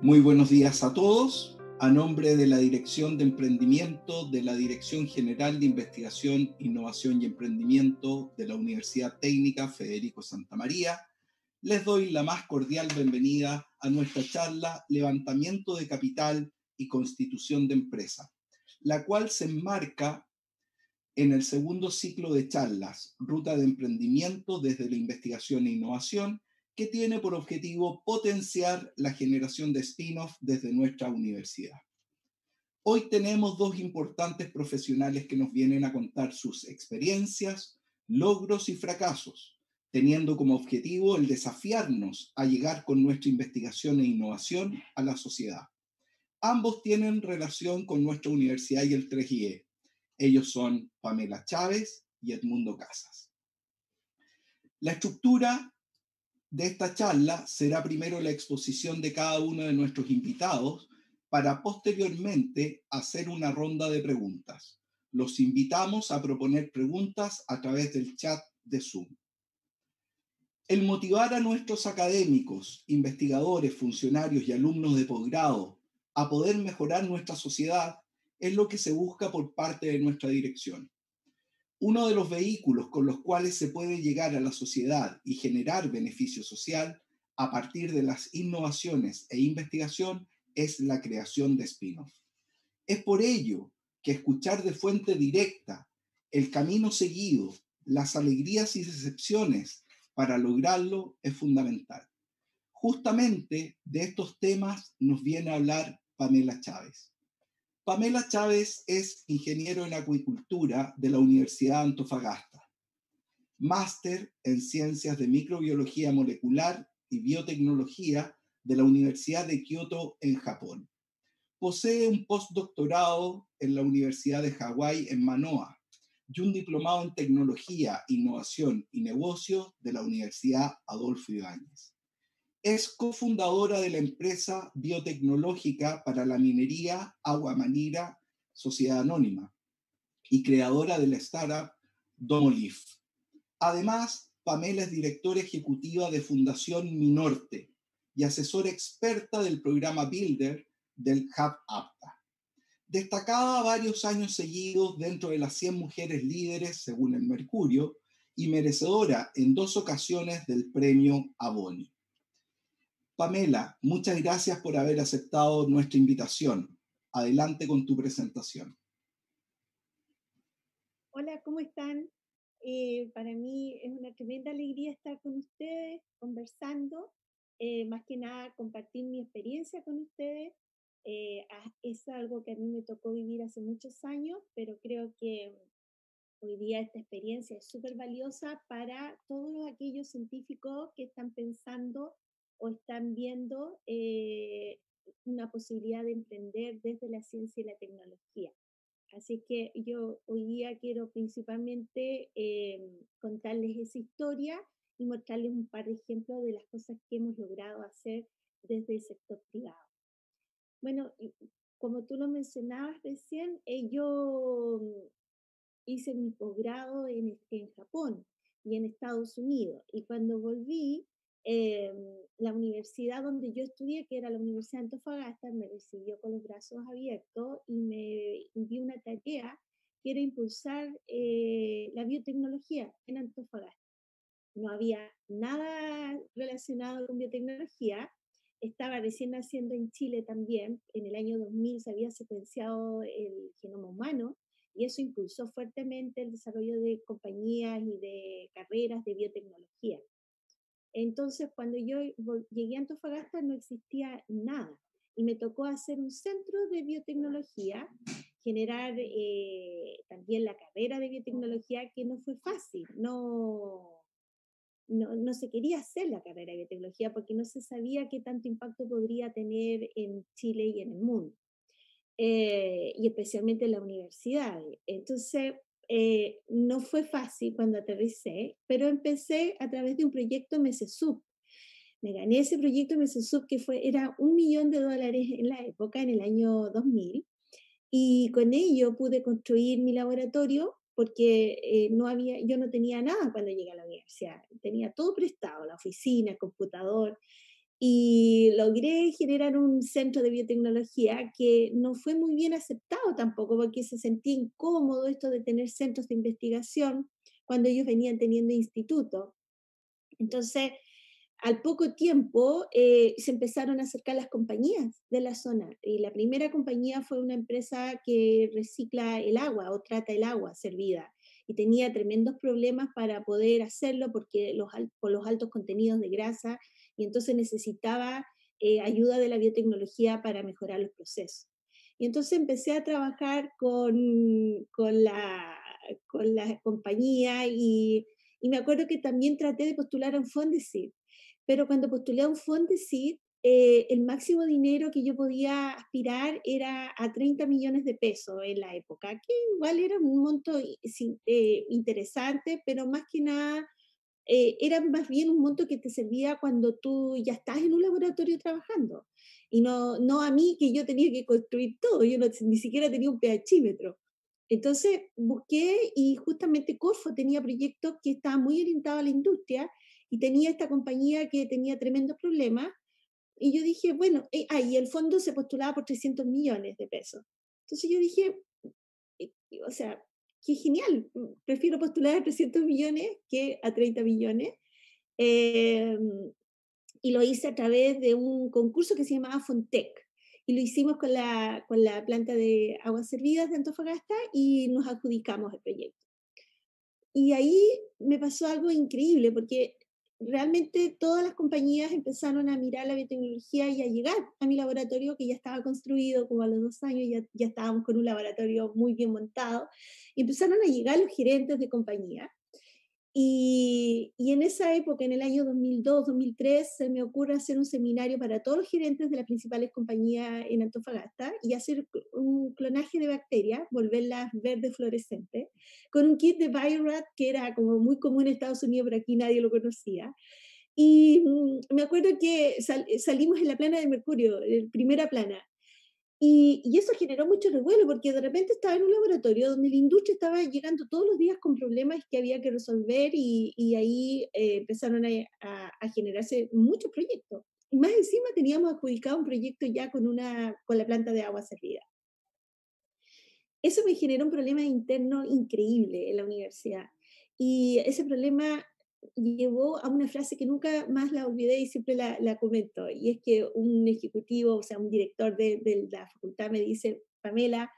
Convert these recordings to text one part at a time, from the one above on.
Muy buenos días a todos. A nombre de la Dirección de Emprendimiento de la Dirección General de Investigación, Innovación y Emprendimiento de la Universidad Técnica Federico Santa María, les doy la más cordial bienvenida a nuestra charla Levantamiento de Capital y Constitución de Empresa, la cual se enmarca en el segundo ciclo de charlas, Ruta de Emprendimiento desde la Investigación e Innovación, que tiene por objetivo potenciar la generación de spin-off desde nuestra universidad. Hoy tenemos dos importantes profesionales que nos vienen a contar sus experiencias, logros y fracasos, teniendo como objetivo el desafiarnos a llegar con nuestra investigación e innovación a la sociedad. Ambos tienen relación con nuestra universidad y el 3IE. Ellos son Pamela Chávez y Edmundo Casas. La estructura de esta charla será primero la exposición de cada uno de nuestros invitados para posteriormente hacer una ronda de preguntas. Los invitamos a proponer preguntas a través del chat de Zoom. El motivar a nuestros académicos, investigadores, funcionarios y alumnos de posgrado a poder mejorar nuestra sociedad es lo que se busca por parte de nuestra dirección. Uno de los vehículos con los cuales se puede llegar a la sociedad y generar beneficio social a partir de las innovaciones e investigación es la creación de spin-off. Es por ello que escuchar de fuente directa el camino seguido, las alegrías y decepciones para lograrlo es fundamental. Justamente de estos temas nos viene a hablar Pamela Chávez. Pamela Chávez es ingeniero en acuicultura de la Universidad de Antofagasta, máster en ciencias de microbiología molecular y biotecnología de la Universidad de Kioto en Japón. Posee un postdoctorado en la Universidad de Hawái en Manoa y un diplomado en tecnología, innovación y negocios de la Universidad Adolfo Ibáñez. Es cofundadora de la empresa biotecnológica para la minería Agua Manira, Sociedad Anónima, y creadora de la startup Domolif. Además, Pamela es directora ejecutiva de Fundación Minorte y asesora experta del programa Builder del Hub APTA. Destacada varios años seguidos dentro de las 100 mujeres líderes según el Mercurio y merecedora en 2 ocasiones del premio Aboni. Pamela, muchas gracias por haber aceptado nuestra invitación. Adelante con tu presentación. Hola, ¿cómo están? Para mí es una tremenda alegría estar con ustedes, conversando, más que nada compartir mi experiencia con ustedes. Es algo que a mí me tocó vivir hace muchos años, pero creo que hoy día esta experiencia es súper valiosa para todos aquellos científicos que están pensando o están viendo una posibilidad de emprender desde la ciencia y la tecnología. Así que yo hoy día quiero principalmente contarles esa historia y mostrarles un par de ejemplos de las cosas que hemos logrado hacer desde el sector privado. Bueno, como tú lo mencionabas recién, yo hice mi posgrado en Japón y en Estados Unidos. Y cuando volví, eh, la universidad donde yo estudié, que era la Universidad de Antofagasta, me recibió con los brazos abiertos y me dio una tarea que era impulsar la biotecnología en Antofagasta. No había nada relacionado con biotecnología. Estaba recién naciendo en Chile también. En el año 2000 se había secuenciado el genoma humano y eso impulsó fuertemente el desarrollo de compañías y de carreras de biotecnología. Entonces, cuando yo llegué a Antofagasta no existía nada y me tocó hacer un centro de biotecnología, generar también la carrera de biotecnología, que no fue fácil, no se quería hacer la carrera de biotecnología porque no se sabía qué tanto impacto podría tener en Chile y en el mundo, y especialmente en la universidad. Entonces, no fue fácil cuando aterricé, pero empecé a través de un proyecto MESESUB. Me gané ese proyecto MESESUB que era $1.000.000 en la época, en el año 2000, y con ello pude construir mi laboratorio porque yo no tenía nada cuando llegué a la universidad. Tenía todo prestado, la oficina, el computador, y logré generar un centro de biotecnología que no fue muy bien aceptado tampoco, porque se sentía incómodo esto de tener centros de investigación cuando ellos venían teniendo institutos. Entonces, al poco tiempo se empezaron a acercar las compañías de la zona y la primera compañía fue una empresa que recicla el agua o trata el agua servida y tenía tremendos problemas para poder hacerlo porque por los altos contenidos de grasa y entonces necesitaba ayuda de la biotecnología para mejorar los procesos. Y entonces empecé a trabajar con la compañía y me acuerdo que también traté de postular a un Fondesit, pero cuando postulé a un Fondesit, el máximo dinero que yo podía aspirar era a 30 millones de pesos en la época, que igual era un monto interesante, pero más que nada era más bien un monto que te servía cuando tú ya estás en un laboratorio trabajando. Y no a mí que yo tenía que construir todo, yo ni siquiera tenía un pHímetro. Entonces busqué y justamente Corfo tenía proyectos que estaban muy orientados a la industria y tenía esta compañía que tenía tremendos problemas. Y yo dije, bueno, y el fondo se postulaba por 300 millones de pesos. Entonces yo dije, o sea, qué genial, prefiero postular a 300 millones que a 30 millones. Eh, y lo hice a través de un concurso que se llamaba Fontec. Y lo hicimos con la planta de aguas servidas de Antofagasta y nos adjudicamos el proyecto. Y ahí me pasó algo increíble, porque realmente todas las compañías empezaron a mirar la biotecnología y a llegar a mi laboratorio, que ya estaba construido, como a los 2 años ya estábamos con un laboratorio muy bien montado, y empezaron a llegar los gerentes de compañía y en esa época, en el año 2002, 2003, se me ocurre hacer un seminario para todos los gerentes de las principales compañías en Antofagasta y hacer un clonaje de bacterias, volverlas verdes fluorescentes, con un kit de Bio-Rad que era como muy común en Estados Unidos, pero aquí nadie lo conocía. Y me acuerdo que salimos en la plana de Mercurio, en primera plana, y eso generó mucho revuelo porque de repente estaba en un laboratorio donde la industria estaba llegando todos los días con problemas que había que resolver y ahí empezaron a generarse muchos proyectos. Y más encima teníamos adjudicado un proyecto ya con la planta de agua servida. Eso me generó un problema interno increíble en la universidad. Y ese problema llevó a una frase que nunca más la olvidé y siempre la comento. Y es que un ejecutivo, o sea, un director de la facultad me dice, Pamela,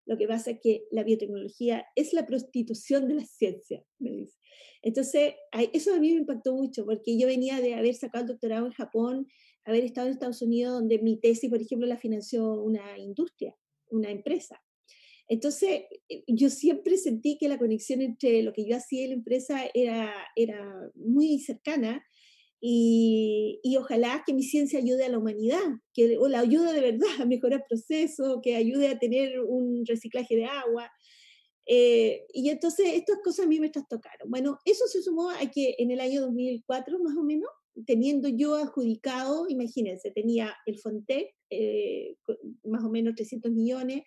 lo que pasa es que la biotecnología es la prostitución de la ciencia, me dice. Entonces, eso a mí me impactó mucho, porque yo venía de haber sacado el doctorado en Japón, haber estado en Estados Unidos, donde mi tesis, por ejemplo, la financió una industria, una empresa. Entonces, yo siempre sentí que la conexión entre lo que yo hacía y la empresa era muy cercana y ojalá que mi ciencia ayude a la humanidad, o la ayude de verdad a mejorar procesos, que ayude a tener un reciclaje de agua. Y entonces estas cosas a mí me trastocaron. Bueno, eso se sumó a que en el año 2004 más o menos, teniendo yo adjudicado, imagínense, tenía el Fontec, más o menos 300 millones,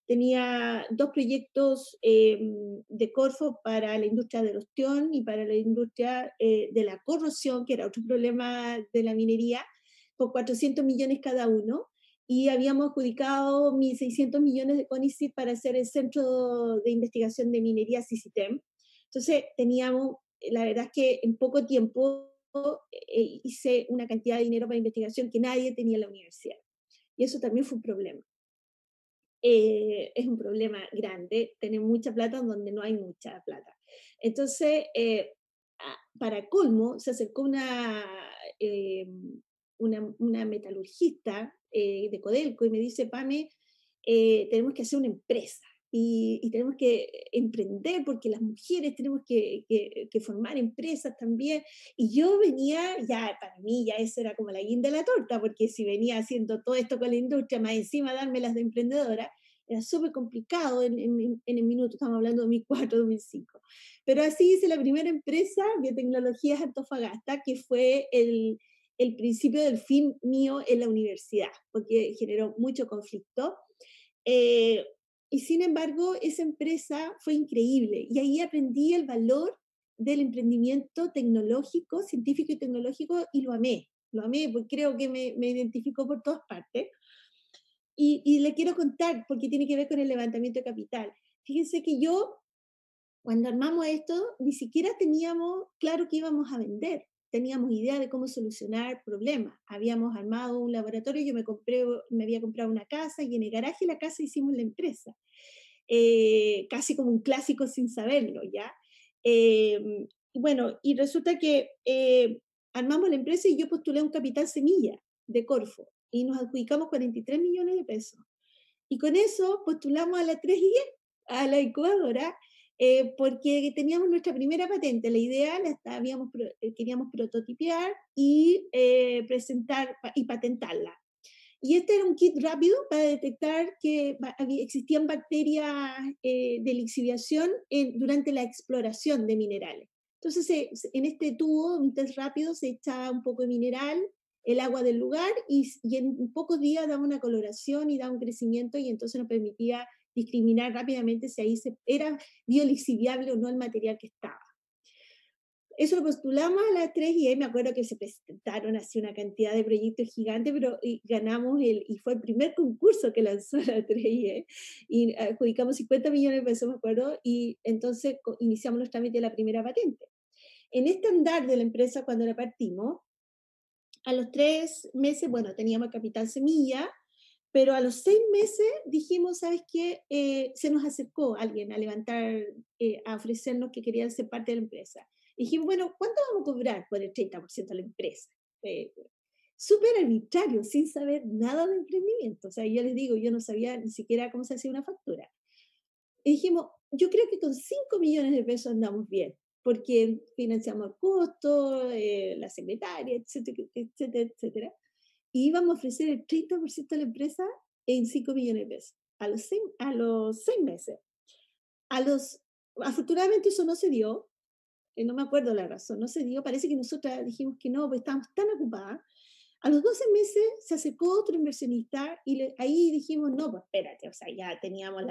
tenía dos proyectos de Corfo para la industria del ostión y para la industria de la corrosión, que era otro problema de la minería, por 400 millones cada uno. Y habíamos adjudicado 1.600 millones de CONICET para hacer el Centro de Investigación de Minería CICITEM. Entonces, teníamos, la verdad es que en poco tiempo hice una cantidad de dinero para investigación que nadie tenía en la universidad. Y eso también fue un problema. Es un problema grande, tener mucha plata donde no hay mucha plata. Entonces, para colmo, se acercó una metalurgista de Codelco y me dice, Pame, tenemos que hacer una empresa y tenemos que emprender porque las mujeres tenemos que formar empresas también. Y yo venía, ya para mí ya eso era como la guinda de la torta, porque si venía haciendo todo esto con la industria, más encima dármelas de emprendedora, era súper complicado en el minuto, estamos hablando de 2004, 2005. Pero así hice la primera empresa, Biotecnologías Antofagasta, que fue el principio del fin mío en la universidad, porque generó mucho conflicto. Eh, y sin embargo, esa empresa fue increíble y ahí aprendí el valor del emprendimiento tecnológico, científico y tecnológico y lo amé. lo amé, porque creo que me identificó por todas partes. Y le quiero contar, porque tiene que ver con el levantamiento de capital. Fíjense que yo, cuando armamos esto, ni siquiera teníamos claro que íbamos a vender. Teníamos idea de cómo solucionar problemas. Habíamos armado un laboratorio, me había comprado una casa y en el garaje de la casa hicimos la empresa. Casi como un clásico sin saberlo, ¿ya? Y bueno, y resulta que armamos la empresa y yo postulé un capital semilla de Corfo y nos adjudicamos 43 millones de pesos. Y con eso postulamos a la 3IE, a la incubadora, porque teníamos nuestra primera patente. La idea queríamos prototipiar y presentar y patentarla. Y este era un kit rápido para detectar que existían bacterias de lixiviación durante la exploración de minerales. Entonces, en este tubo, un test rápido, se echaba un poco de mineral, el agua del lugar, y en pocos días daba una coloración y daba un crecimiento, y entonces nos permitía discriminar rápidamente si ahí era biolixiviable o no el material que estaba. Eso lo postulamos a las 3 y ahí me acuerdo que se presentaron así una cantidad de proyectos gigantes, pero ganamos y fue el primer concurso que lanzó la 3 y adjudicamos 50 millones de pesos, me acuerdo, y entonces iniciamos los trámites de la primera patente. En este andar de la empresa, cuando la partimos, a los 3 meses, bueno, teníamos capital semilla, pero a los 6 meses dijimos, ¿sabes qué? Se nos acercó alguien a levantar, a ofrecernos que querían ser parte de la empresa. Dijimos, bueno, ¿cuánto vamos a cobrar por el 30% de la empresa? Súper arbitrario, sin saber nada de emprendimiento. O sea, yo les digo, yo no sabía ni siquiera cómo se hacía una factura. Y dijimos, yo creo que con 5 millones de pesos andamos bien, porque financiamos el costo, la secretaria, etcétera, etcétera, etcétera. Y íbamos a ofrecer el 30% de la empresa en 5 millones de pesos a los 6 meses. Afortunadamente eso no se dio, no me acuerdo la razón, no se dio, parece que nosotras dijimos que no, pues estábamos tan ocupadas. A los 12 meses se acercó otro inversionista y ahí dijimos, no, pues espérate, o sea, ya teníamos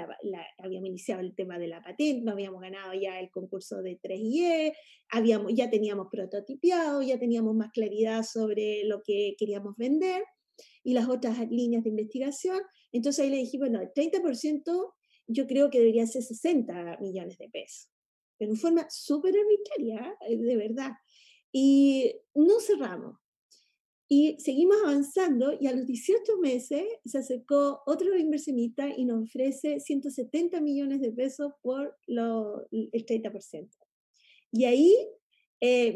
habíamos iniciado el tema de la patente, no habíamos ganado ya el concurso de 3IE, ya teníamos prototipiado, ya teníamos más claridad sobre lo que queríamos vender y las otras líneas de investigación. Entonces ahí le dijimos, bueno, el 30% yo creo que debería ser 60 millones de pesos, pero en forma súper arbitraria, de verdad. Y no cerramos. Y seguimos avanzando y a los 18 meses se acercó otro inversionista y nos ofrece 170 millones de pesos por el 30%. Y ahí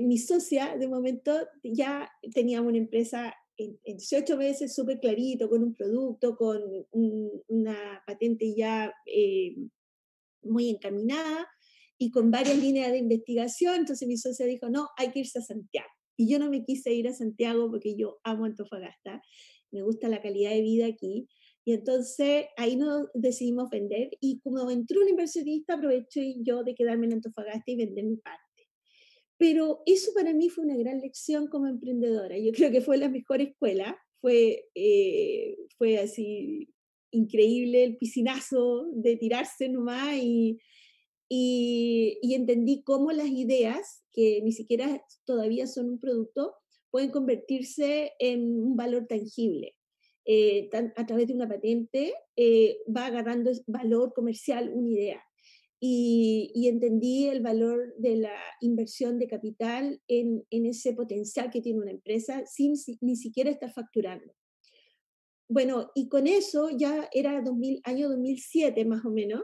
mi socia, de momento, ya teníamos una empresa en 18 meses súper clarito, con un producto, con una patente ya muy encaminada y con varias líneas de investigación. Entonces mi socia dijo, no, hay que irse a Santiago. Y yo no me quise ir a Santiago porque yo amo Antofagasta, me gusta la calidad de vida aquí. Y entonces ahí nos decidimos vender y como entró un inversionista, aproveché yo de quedarme en Antofagasta y vender mi parte. Pero eso para mí fue una gran lección como emprendedora. Yo creo que fue la mejor escuela. Fue así increíble el piscinazo de tirarse nomás y entendí cómo las ideas, que ni siquiera todavía son un producto, pueden convertirse en un valor tangible. A través de una patente va agarrando valor comercial una idea. Y entendí el valor de la inversión de capital en ese potencial que tiene una empresa sin ni siquiera estar facturando. Bueno, y con eso ya era año 2007 más o menos,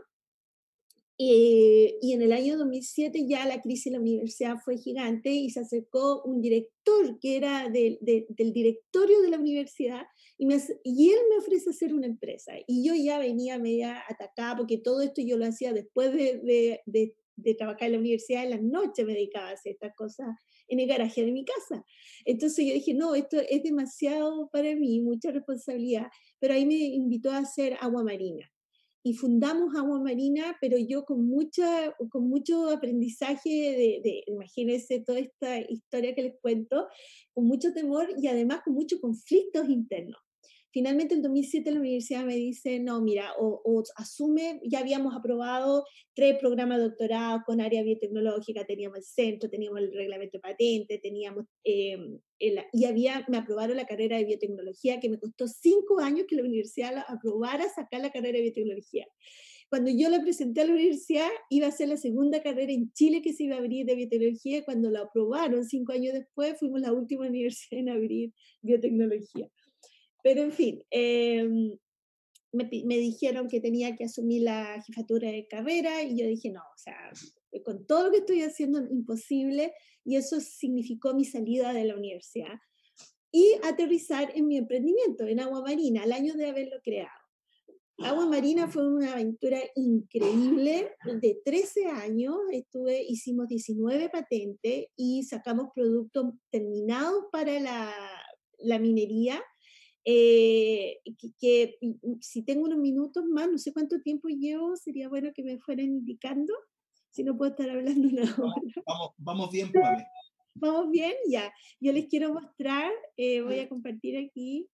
y en el año 2007 ya la crisis en la universidad fue gigante y se acercó un director que era del directorio de la universidad y él me ofrece hacer una empresa. Y yo ya venía media atacada porque todo esto yo lo hacía después de trabajar en la universidad, en las noches me dedicaba a hacer estas cosas en el garaje de mi casa. Entonces yo dije, no, esto es demasiado para mí, mucha responsabilidad. Pero ahí me invitó a hacer agua marina y fundamos Agua Marina, pero yo con mucho aprendizaje imagínense toda esta historia que les cuento, con mucho temor y además con muchos conflictos internos. Finalmente, en 2007 la universidad me dice, no, mira, o asume, ya habíamos aprobado 3 programas de doctorado con área biotecnológica, teníamos el centro, teníamos el reglamento de patente, teníamos, me aprobaron la carrera de biotecnología, que me costó 5 años que la universidad la aprobara sacar la carrera de biotecnología. Cuando yo la presenté a la universidad, iba a ser la segunda carrera en Chile que se iba a abrir de biotecnología. Cuando la aprobaron 5 años después, fuimos la última universidad en abrir biotecnología. Pero en fin, me dijeron que tenía que asumir la jefatura de carrera y yo dije, no, o sea, con todo lo que estoy haciendo, imposible, y eso significó mi salida de la universidad y aterrizar en mi emprendimiento, en Agua Marina, al año de haberlo creado. Agua Marina fue una aventura increíble de 13 años, hicimos 19 patentes y sacamos productos terminados para la minería, si tengo unos minutos más, no sé cuánto tiempo llevo, sería bueno que me fueran indicando, si no puedo estar hablando una hora. Vamos bien, Pame. ¿Vamos bien? Ya. Yo les quiero mostrar, voy a compartir aquí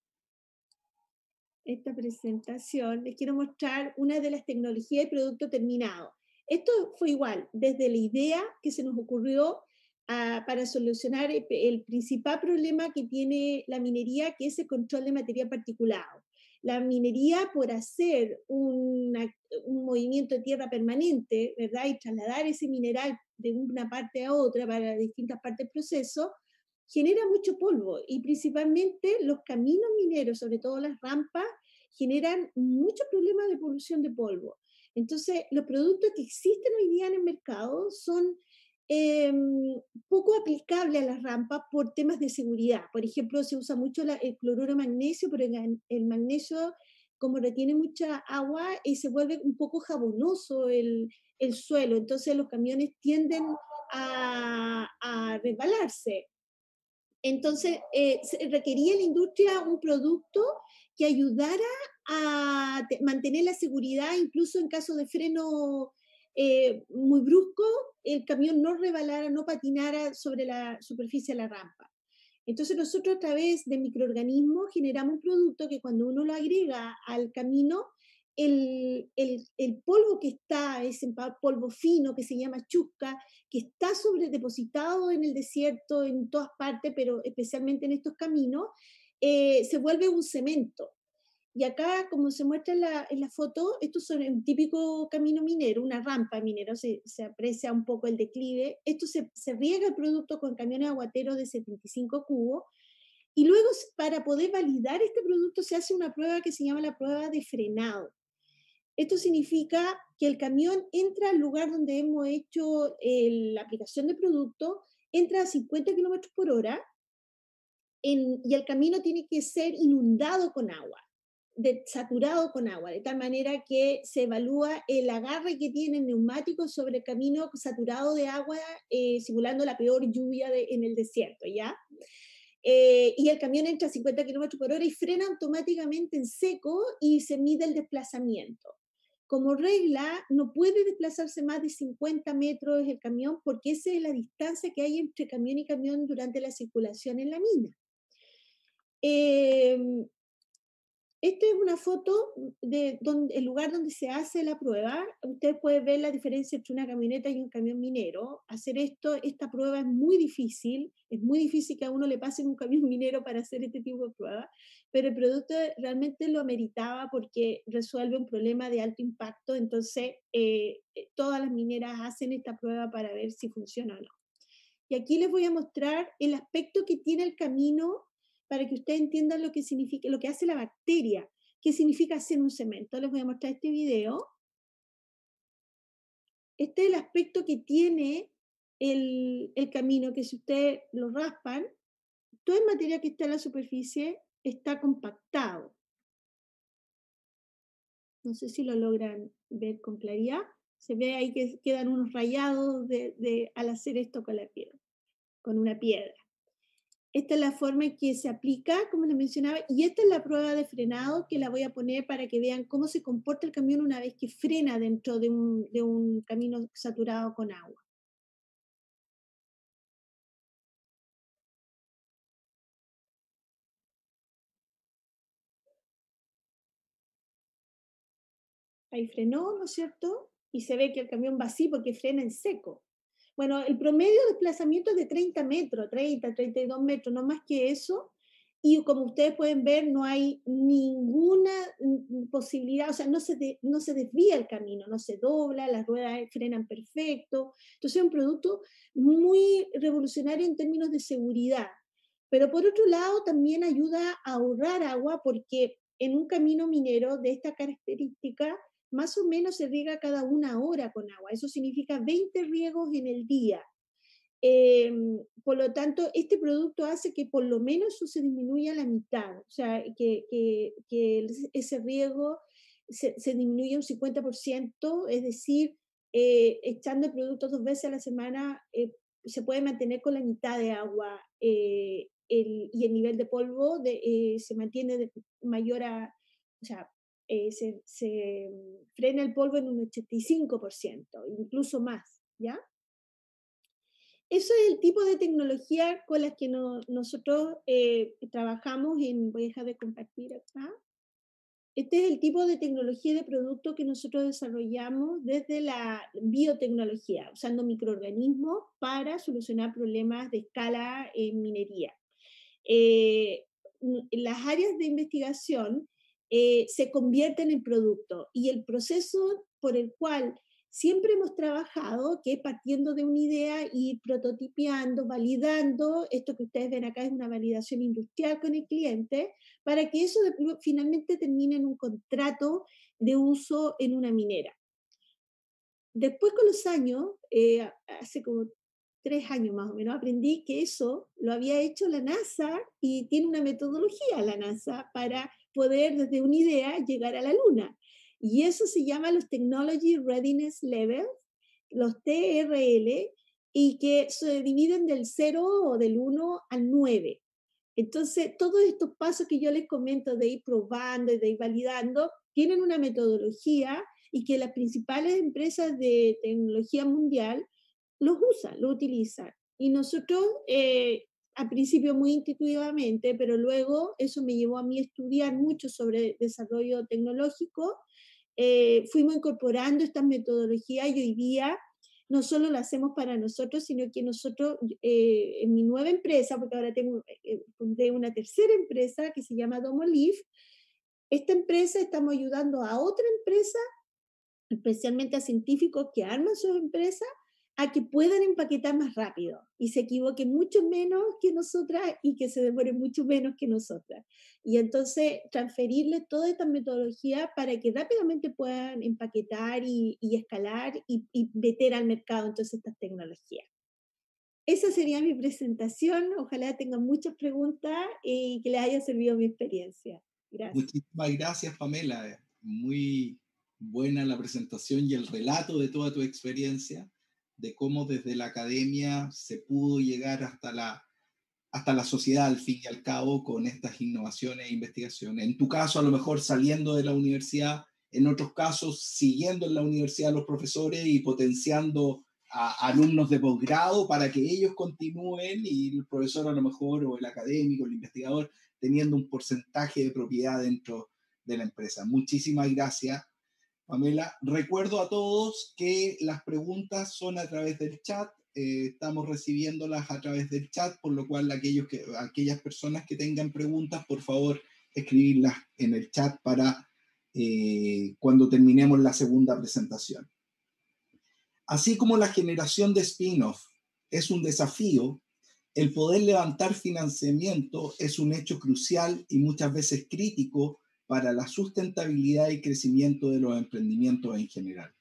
esta presentación, les quiero mostrar una de las tecnologías y producto terminado. Esto fue igual, desde la idea que se nos ocurrió para solucionar el principal problema que tiene la minería, que es el control de material particulado. La minería, por hacer un movimiento de tierra permanente, ¿verdad? Y trasladar ese mineral de una parte a otra para distintas partes del proceso, genera mucho polvo y principalmente los caminos mineros, sobre todo las rampas, generan muchos problemas de polución de polvo. Entonces, los productos que existen hoy día en el mercado son eh, poco aplicables a las rampas por temas de seguridad. Por ejemplo, se usa mucho el cloruro de magnesio, pero el magnesio, como retiene mucha agua, se vuelve un poco jabonoso el suelo. Entonces, los camiones tienden a resbalarse. Entonces, requería la industria un producto que ayudara a mantener la seguridad, incluso en caso de freno muy brusco, el camión no rebalara, no patinara sobre la superficie de la rampa. Entonces nosotros a través de microorganismos generamos un producto que cuando uno lo agrega al camino, el polvo que está, ese polvo fino que se llama chusca, que está sobre depositado en el desierto, en todas partes, pero especialmente en estos caminos, se vuelve un cemento. Y acá, como se muestra en la foto, esto es un típico camino minero, una rampa minera, se aprecia un poco el declive. Esto se riega el producto con camiones aguateros de 75 cubos. Y luego, para poder validar este producto, se hace una prueba que se llama la prueba de frenado. Esto significa que el camión entra al lugar donde hemos hecho la aplicación de producto, entra a 50 kilómetros por hora y el camino tiene que ser inundado con agua, saturado con agua, de tal manera que se evalúa el agarre que tiene el neumático sobre el camino saturado de agua, simulando la peor lluvia en el desierto, ¿ya? Y el camión entra a 50 kilómetros por hora y frena automáticamente en seco y se mide el desplazamiento. Como regla, no puede desplazarse más de 50 metros el camión porque esa es la distancia que hay entre camión y camión durante la circulación en la mina. Esta es una foto de el lugar donde se hace la prueba. Ustedes pueden ver la diferencia entre una camioneta y un camión minero. Hacer esta prueba es muy difícil que a uno le pasen un camión minero para hacer este tipo de prueba, pero el producto realmente lo ameritaba porque resuelve un problema de alto impacto, entonces todas las mineras hacen esta prueba para ver si funciona o no. Y aquí les voy a mostrar el aspecto que tiene el camino para que ustedes entiendan lo que significa, lo que hace la bacteria, qué significa hacer un cemento. Les voy a mostrar este video. Este es el aspecto que tiene el camino, que si ustedes lo raspan, todo el material que está en la superficie está compactado. No sé si lo logran ver con claridad. Se ve ahí que quedan unos rayados al hacer esto con la piedra, con una piedra. Esta es la forma en que se aplica, como les mencionaba, y esta es la prueba de frenado que la voy a poner para que vean cómo se comporta el camión una vez que frena dentro de un camino saturado con agua. ahí frenó, ¿no es cierto? Y se ve que el camión va así porque frena en seco. Bueno, el promedio de desplazamiento es de 30 metros, 30, 32 metros, no más que eso. Y como ustedes pueden ver, no hay ninguna posibilidad, o sea, no se desvía el camino, no se dobla, las ruedas frenan perfecto. Entonces es un producto muy revolucionario en términos de seguridad. Pero por otro lado, también ayuda a ahorrar agua porque en un camino minero de esta característica, más o menos se riega cada 1 hora con agua. Eso significa 20 riegos en el día. Por lo tanto, este producto hace que por lo menos eso se disminuya a la mitad, o sea, que ese riego se disminuya un 50%, es decir, echando el producto 2 veces a la semana se puede mantener con la mitad de agua y el nivel de polvo se mantiene mayor a, o sea, se frena el polvo en un 85%, incluso más, ¿ya? Eso es el tipo de tecnología con las que nosotros trabajamos voy a dejar de compartir acá. Este es el tipo de tecnología de producto que nosotros desarrollamos desde la biotecnología, usando microorganismos para solucionar problemas de escala en minería. Eh, las áreas de investigación se convierten en producto y el proceso por el cual siempre hemos trabajado, que es partiendo de una idea y prototipeando, validando, esto que ustedes ven acá es una validación industrial con el cliente, para que eso finalmente termine en un contrato de uso en una minera. Después con los años, hace como 3 años más o menos, aprendí que eso lo había hecho la NASA y tiene una metodología la NASA para poder desde una idea llegar a la Luna. Y eso se llama los Technology Readiness Levels, los TRL, y que se dividen del 0 o del 1 al 9. Entonces, todos estos pasos que yo les comento de ir probando y de ir validando, tienen una metodología y que las principales empresas de tecnología mundial los usan, lo utilizan. Y nosotros, al principio muy intuitivamente, pero luego eso me llevó a mí a estudiar mucho sobre desarrollo tecnológico, fuimos incorporando estas metodologías y hoy día no solo lo hacemos para nosotros, sino que nosotros, en mi nueva empresa, porque ahora fundé una tercera empresa que se llama Domolive, esta empresa estamos ayudando a otra empresa, especialmente a científicos que arman sus empresas, a que puedan empaquetar más rápido y se equivoquen mucho menos que nosotras y que se demoren mucho menos que nosotras. Y entonces transferirle toda esta metodología para que rápidamente puedan empaquetar y escalar y meter al mercado entonces estas tecnologías. Esa sería mi presentación. Ojalá tengan muchas preguntas y que les haya servido mi experiencia. Gracias. Muchísimas gracias, Pamela. Muy buena la presentación y el relato de toda tu experiencia, de cómo desde la academia se pudo llegar hasta la sociedad al fin y al cabo con estas innovaciones e investigaciones. En tu caso, a lo mejor saliendo de la universidad, en otros casos, siguiendo en la universidad a los profesores y potenciando a alumnos de posgrado para que ellos continúen y el profesor a lo mejor, o el académico, el investigador, teniendo un porcentaje de propiedad dentro de la empresa. Muchísimas gracias, Pamela. Recuerdo a todos que las preguntas son a través del chat. Estamos recibiéndolas a través del chat, por lo cual aquellas personas que tengan preguntas, por favor, escribirlas en el chat para cuando terminemos la segunda presentación. Así como la generación de spin-off es un desafío, el poder levantar financiamiento es un hecho crucial y muchas veces crítico para la sustentabilidad y crecimiento de los emprendimientos en general.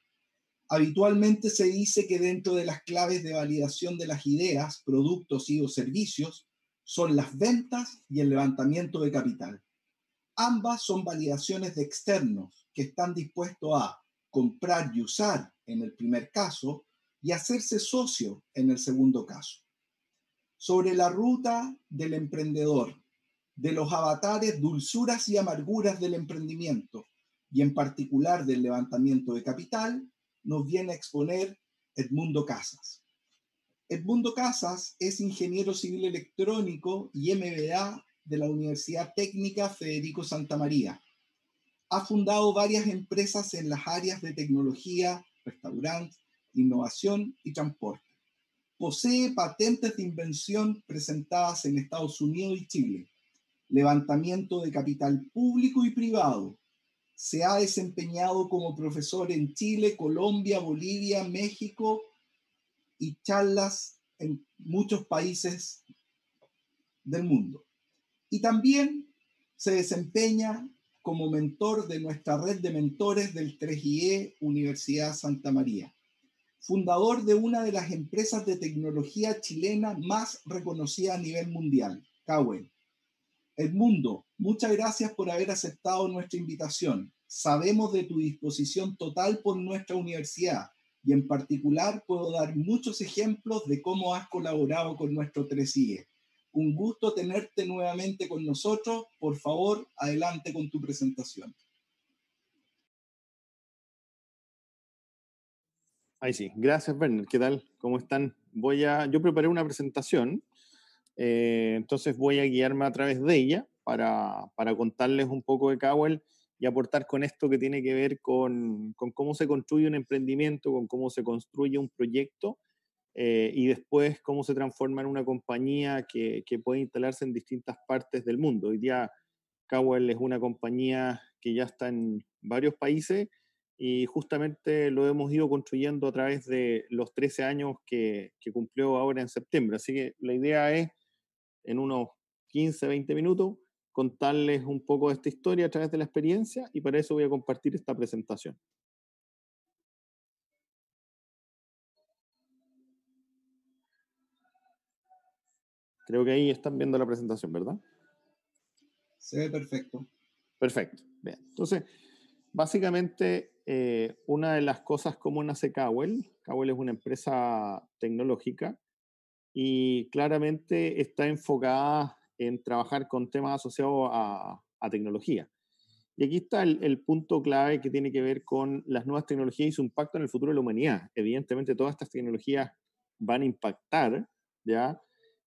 Habitualmente se dice que dentro de las claves de validación de las ideas, productos y o servicios son las ventas y el levantamiento de capital. Ambas son validaciones de externos que están dispuestos a comprar y usar en el primer caso y hacerse socio en el segundo caso. Sobre la ruta del emprendedor, de los avatares, dulzuras y amarguras del emprendimiento y en particular del levantamiento de capital, nos viene a exponer Edmundo Casas. Edmundo Casas es ingeniero civil electrónico y MBA de la Universidad Técnica Federico Santa María. Ha fundado varias empresas en las áreas de tecnología, restaurante, innovación y transporte. Posee patentes de invención presentadas en Estados Unidos y Chile, levantamiento de capital público y privado. Se ha desempeñado como profesor en Chile, Colombia, Bolivia, México y charlas en muchos países del mundo. Y también se desempeña como mentor de nuestra red de mentores del 3IE Universidad Santa María. Fundador de una de las empresas de tecnología chilena más reconocida a nivel mundial, Cowell. Edmundo, muchas gracias por haber aceptado nuestra invitación. Sabemos de tu disposición total por nuestra universidad y en particular puedo dar muchos ejemplos de cómo has colaborado con nuestro 3IE. Un gusto tenerte nuevamente con nosotros. Por favor, adelante con tu presentación. Ahí sí. Gracias, Werner. ¿Qué tal? ¿Cómo están? Yo preparé una presentación, entonces voy a guiarme a través de ella para contarles un poco de Cowell y aportar con esto que tiene que ver con cómo se construye un emprendimiento, con cómo se construye un proyecto y después cómo se transforma en una compañía que puede instalarse en distintas partes del mundo. Hoy día Cowell es una compañía que ya está en varios países y justamente lo hemos ido construyendo a través de los 13 años que cumplió ahora en septiembre. Así que la idea es, en unos 15, 20 minutos, contarles un poco de esta historia a través de la experiencia y para eso voy a compartir esta presentación. Creo que ahí están viendo la presentación, ¿verdad? Se ve perfecto. Perfecto. Bien. Entonces, básicamente, una de las cosas como nace Cowell es una empresa tecnológica y claramente está enfocada en trabajar con temas asociados a tecnología. Y aquí está el punto clave que tiene que ver con las nuevas tecnologías y su impacto en el futuro de la humanidad. Evidentemente, todas estas tecnologías van a impactar, ¿ya?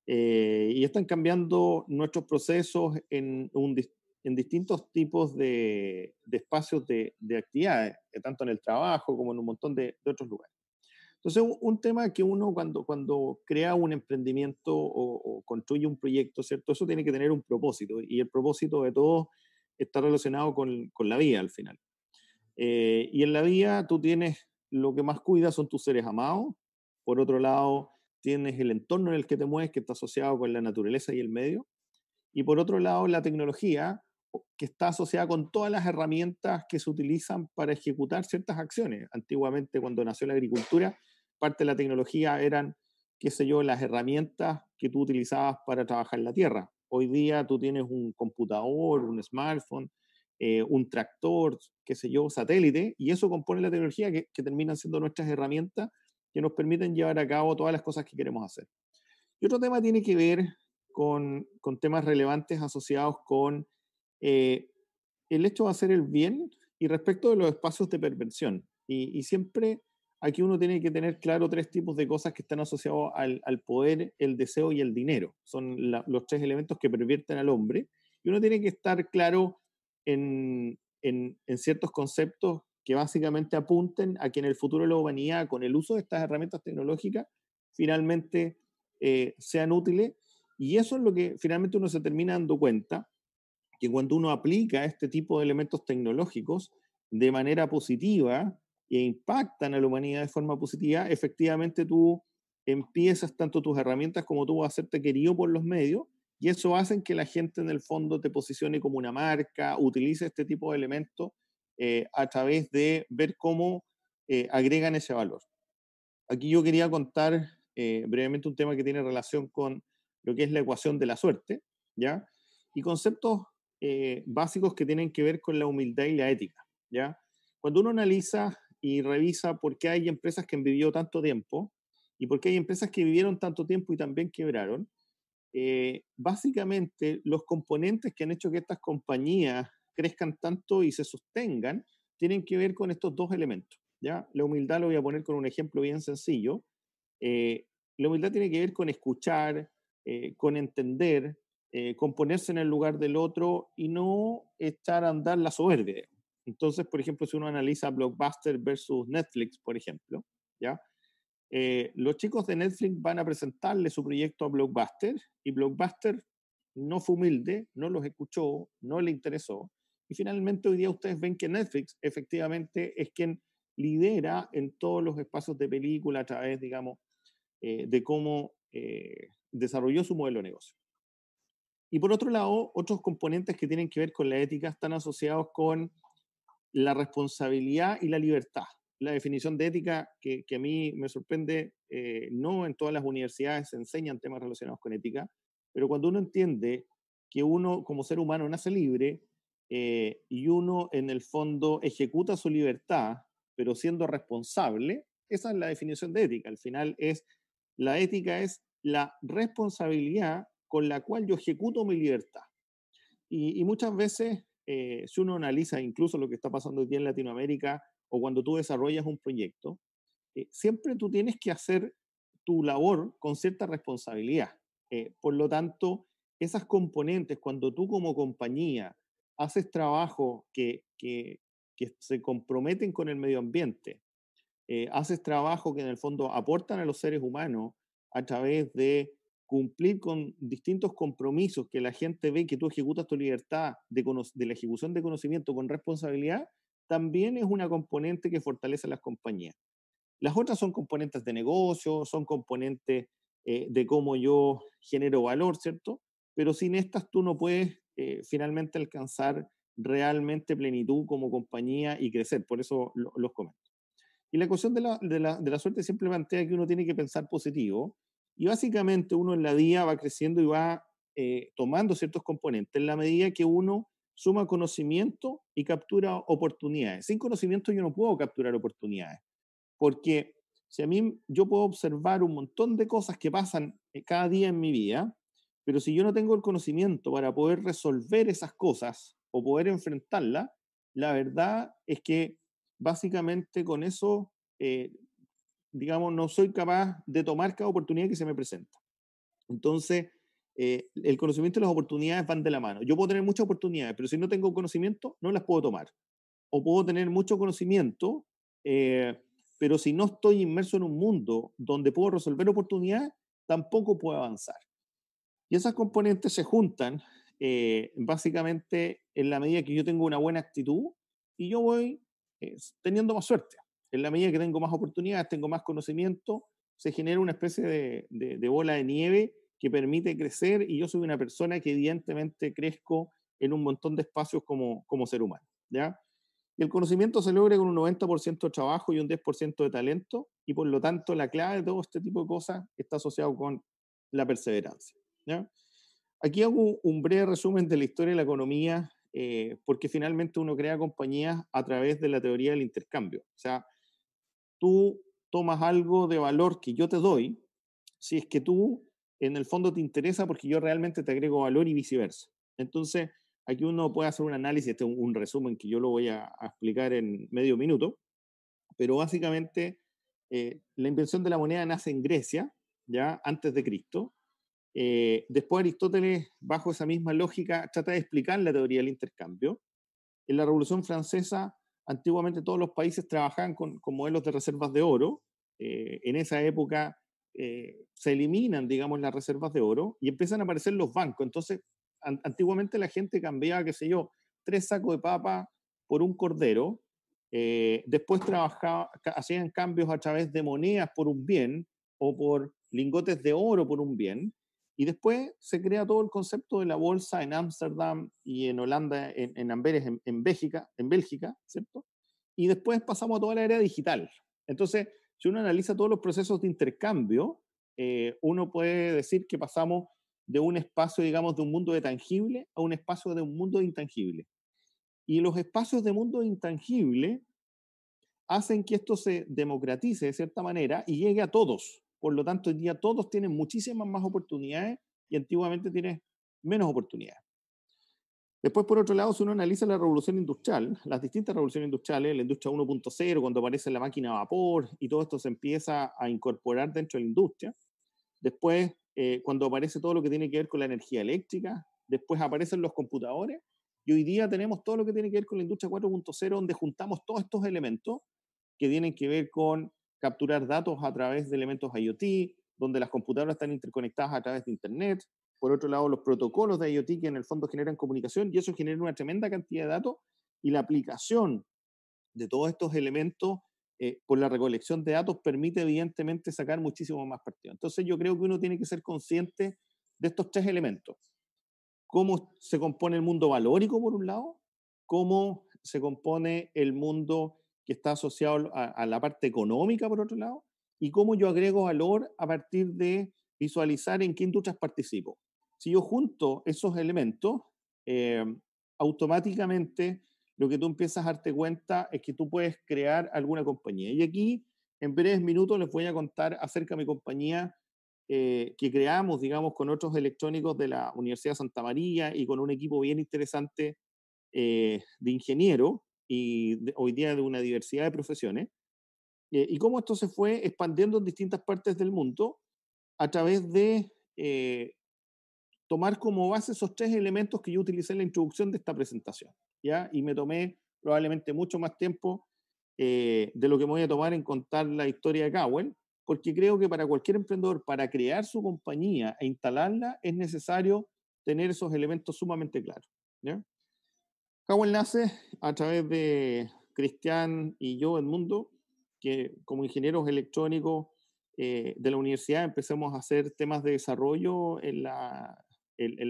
Y están cambiando nuestros procesos en distintos tipos de espacios de actividades, tanto en el trabajo como en un montón de otros lugares. Entonces, un tema que uno cuando crea un emprendimiento o construye un proyecto, ¿cierto? Eso tiene que tener un propósito y el propósito de todo está relacionado con la vida al final. Y en la vida tú tienes lo que más cuidas son tus seres amados. Por otro lado, tienes el entorno en el que te mueves que está asociado con la naturaleza y el medio. Y por otro lado, la tecnología que está asociada con todas las herramientas que se utilizan para ejecutar ciertas acciones. Antiguamente, cuando nació la agricultura, parte de la tecnología eran, qué sé yo, las herramientas que tú utilizabas para trabajar la tierra. Hoy día tú tienes un computador, un smartphone, un tractor, qué sé yo, satélite, y eso compone la tecnología que terminan siendo nuestras herramientas que nos permiten llevar a cabo todas las cosas que queremos hacer. Y otro tema tiene que ver con temas relevantes asociados con eh, el hecho de hacer el bien y respecto de los espacios de perversión. Y siempre aquí uno tiene que tener claro tres tipos de cosas que están asociados al poder, el deseo y el dinero. Son los tres elementos que pervierten al hombre. Y uno tiene que estar claro en ciertos conceptos que básicamente apunten a que en el futuro de la humanidad, con el uso de estas herramientas tecnológicas, finalmente sean útiles. Y eso es lo que finalmente uno se termina dando cuenta, que cuando uno aplica este tipo de elementos tecnológicos de manera positiva e impactan a la humanidad de forma positiva, efectivamente tú empiezas tanto tus herramientas como tú a hacerte querido por los medios y eso hace que la gente en el fondo te posicione como una marca, utilice este tipo de elementos a través de ver cómo agregan ese valor. Aquí yo quería contar brevemente un tema que tiene relación con lo que es la ecuación de la suerte, ¿ya? Y conceptos básicos que tienen que ver con la humildad y la ética, ¿ya? Cuando uno analiza y revisa por qué hay empresas que han vivido tanto tiempo y por qué hay empresas que vivieron tanto tiempo y también quebraron, básicamente los componentes que han hecho que estas compañías crezcan tanto y se sostengan tienen que ver con estos dos elementos. ¿Ya? La humildad lo voy a poner con un ejemplo bien sencillo. Eh, la humildad tiene que ver con escuchar, con entender, con ponerse en el lugar del otro y no echar a andar la soberbia. Entonces, por ejemplo, si uno analiza Blockbuster versus Netflix, por ejemplo, ¿ya? Los chicos de Netflix van a presentarle su proyecto a Blockbuster y Blockbuster no fue humilde, no los escuchó, no le interesó. Y finalmente hoy día ustedes ven que Netflix efectivamente es quien lidera en todos los espacios de película a través, digamos, de cómo desarrolló su modelo de negocio. Y por otro lado, otros componentes que tienen que ver con la ética están asociados con la responsabilidad y la libertad. La definición de ética que a mí me sorprende, no en todas las universidades se enseñan temas relacionados con ética, pero cuando uno entiende que uno como ser humano nace libre y uno en el fondo ejecuta su libertad, pero siendo responsable, esa es la definición de ética. Al final la ética es la responsabilidad con la cual yo ejecuto mi libertad. Y muchas veces, si uno analiza incluso lo que está pasando hoy día en Latinoamérica o cuando tú desarrollas un proyecto, siempre tú tienes que hacer tu labor con cierta responsabilidad. Por lo tanto, esas componentes, cuando tú como compañía haces trabajo que se comprometen con el medio ambiente, haces trabajo que en el fondo aportan a los seres humanos a través de cumplir con distintos compromisos que la gente ve que tú ejecutas tu libertad de la ejecución de conocimiento con responsabilidad, también es una componente que fortalece a las compañías. Las otras son componentes de negocio, son componentes de cómo yo genero valor, ¿cierto? Pero sin estas tú no puedes finalmente alcanzar realmente plenitud como compañía y crecer. Por eso los comento. Y la ecuación de la suerte siempre plantea que uno tiene que pensar positivo y básicamente uno en la vida va creciendo y va tomando ciertos componentes en la medida que uno suma conocimiento y captura oportunidades. Sin conocimiento yo no puedo capturar oportunidades, porque si a mí yo puedo observar un montón de cosas que pasan cada día en mi vida, pero si yo no tengo el conocimiento para poder resolver esas cosas o poder enfrentarlas, la verdad es que básicamente con eso, digamos, no soy capaz de tomar cada oportunidad que se me presenta. Entonces, el conocimiento y las oportunidades van de la mano. Yo puedo tener muchas oportunidades, pero si no tengo conocimiento, no las puedo tomar. O puedo tener mucho conocimiento, pero si no estoy inmerso en un mundo donde puedo resolver oportunidades, tampoco puedo avanzar. Y esas componentes se juntan básicamente en la medida que yo tengo una buena actitud y yo voy teniendo más suerte. En la medida que tengo más oportunidades, tengo más conocimiento, se genera una especie de bola de nieve que permite crecer y yo soy una persona que evidentemente crezco en un montón de espacios como ser humano, ¿ya? Y el conocimiento se logra con un 90% de trabajo y un 10% de talento, y por lo tanto la clave de todo este tipo de cosas está asociado con la perseverancia, ¿ya? Aquí hago un breve resumen de la historia de la economía, porque finalmente uno crea compañías a través de la teoría del intercambio. O sea, tú tomas algo de valor que yo te doy, si es que tú en el fondo te interesa porque yo realmente te agrego valor y viceversa. Entonces, aquí uno puede hacer un análisis, este es un resumen que yo lo voy a explicar en medio minuto, pero básicamente la invención de la moneda nace en Grecia, ya antes de Cristo. Después Aristóteles, bajo esa misma lógica, trata de explicar la teoría del intercambio. En la Revolución Francesa, antiguamente todos los países trabajaban con modelos de reservas de oro. En esa época se eliminan, digamos, las reservas de oro y empiezan a aparecer los bancos. Entonces, antiguamente la gente cambiaba, qué sé yo, 3 sacos de papa por un cordero. Después hacían cambios a través de monedas por un bien o por lingotes de oro por un bien. Y después se crea todo el concepto de la bolsa en Ámsterdam y en Holanda, en Amberes, en Bélgica, ¿cierto? Y después pasamos a toda la era digital. Entonces, si uno analiza todos los procesos de intercambio, uno puede decir que pasamos de un espacio, digamos, de un mundo de tangible a un espacio de un mundo de intangible. Y los espacios de mundo intangible hacen que esto se democratice de cierta manera y llegue a todos. Por lo tanto, hoy día todos tienen muchísimas más oportunidades y antiguamente tienen menos oportunidades. Después, por otro lado, si uno analiza la revolución industrial, las distintas revoluciones industriales, la industria 1.0, cuando aparece la máquina a vapor y todo esto se empieza a incorporar dentro de la industria. Después, cuando aparece todo lo que tiene que ver con la energía eléctrica, después aparecen los computadores Y hoy día tenemos todo lo que tiene que ver con la industria 4.0, donde juntamos todos estos elementos que tienen que ver con capturar datos a través de elementos IoT, donde las computadoras están interconectadas a través de Internet. Por otro lado, los protocolos de IoT que en el fondo generan comunicación, y eso genera una tremenda cantidad de datos, y la aplicación de todos estos elementos por la recolección de datos permite evidentemente sacar muchísimo más partido. Entonces yo creo que uno tiene que ser consciente de estos tres elementos. Cómo se compone el mundo valórico, por un lado, cómo se compone el mundo que está asociado a la parte económica, por otro lado, y cómo yo agrego valor a partir de visualizar en qué industrias participo. Si yo junto esos elementos, eh, automáticamente lo que tú empiezas a darte cuenta es que tú puedes crear alguna compañía. Y aquí, en breves minutos, les voy a contar acerca de mi compañía que creamos, digamos, con otros electrónicos de la Universidad de Santa María y con un equipo bien interesante de ingenieros y hoy día de una diversidad de profesiones. Y cómo esto se fue expandiendo en distintas partes del mundo a través de tomar como base esos tres elementos que yo utilicé en la introducción de esta presentación, ¿ya? Y me tomé probablemente mucho más tiempo de lo que me voy a tomar en contar la historia de Cowell, porque creo que para cualquier emprendedor, para crear su compañía e instalarla, es necesario tener esos elementos sumamente claros, ¿ya? Cowell nace a través de Cristian y yo, Edmundo, que como ingenieros electrónicos de la universidad empezamos a hacer temas de desarrollo en la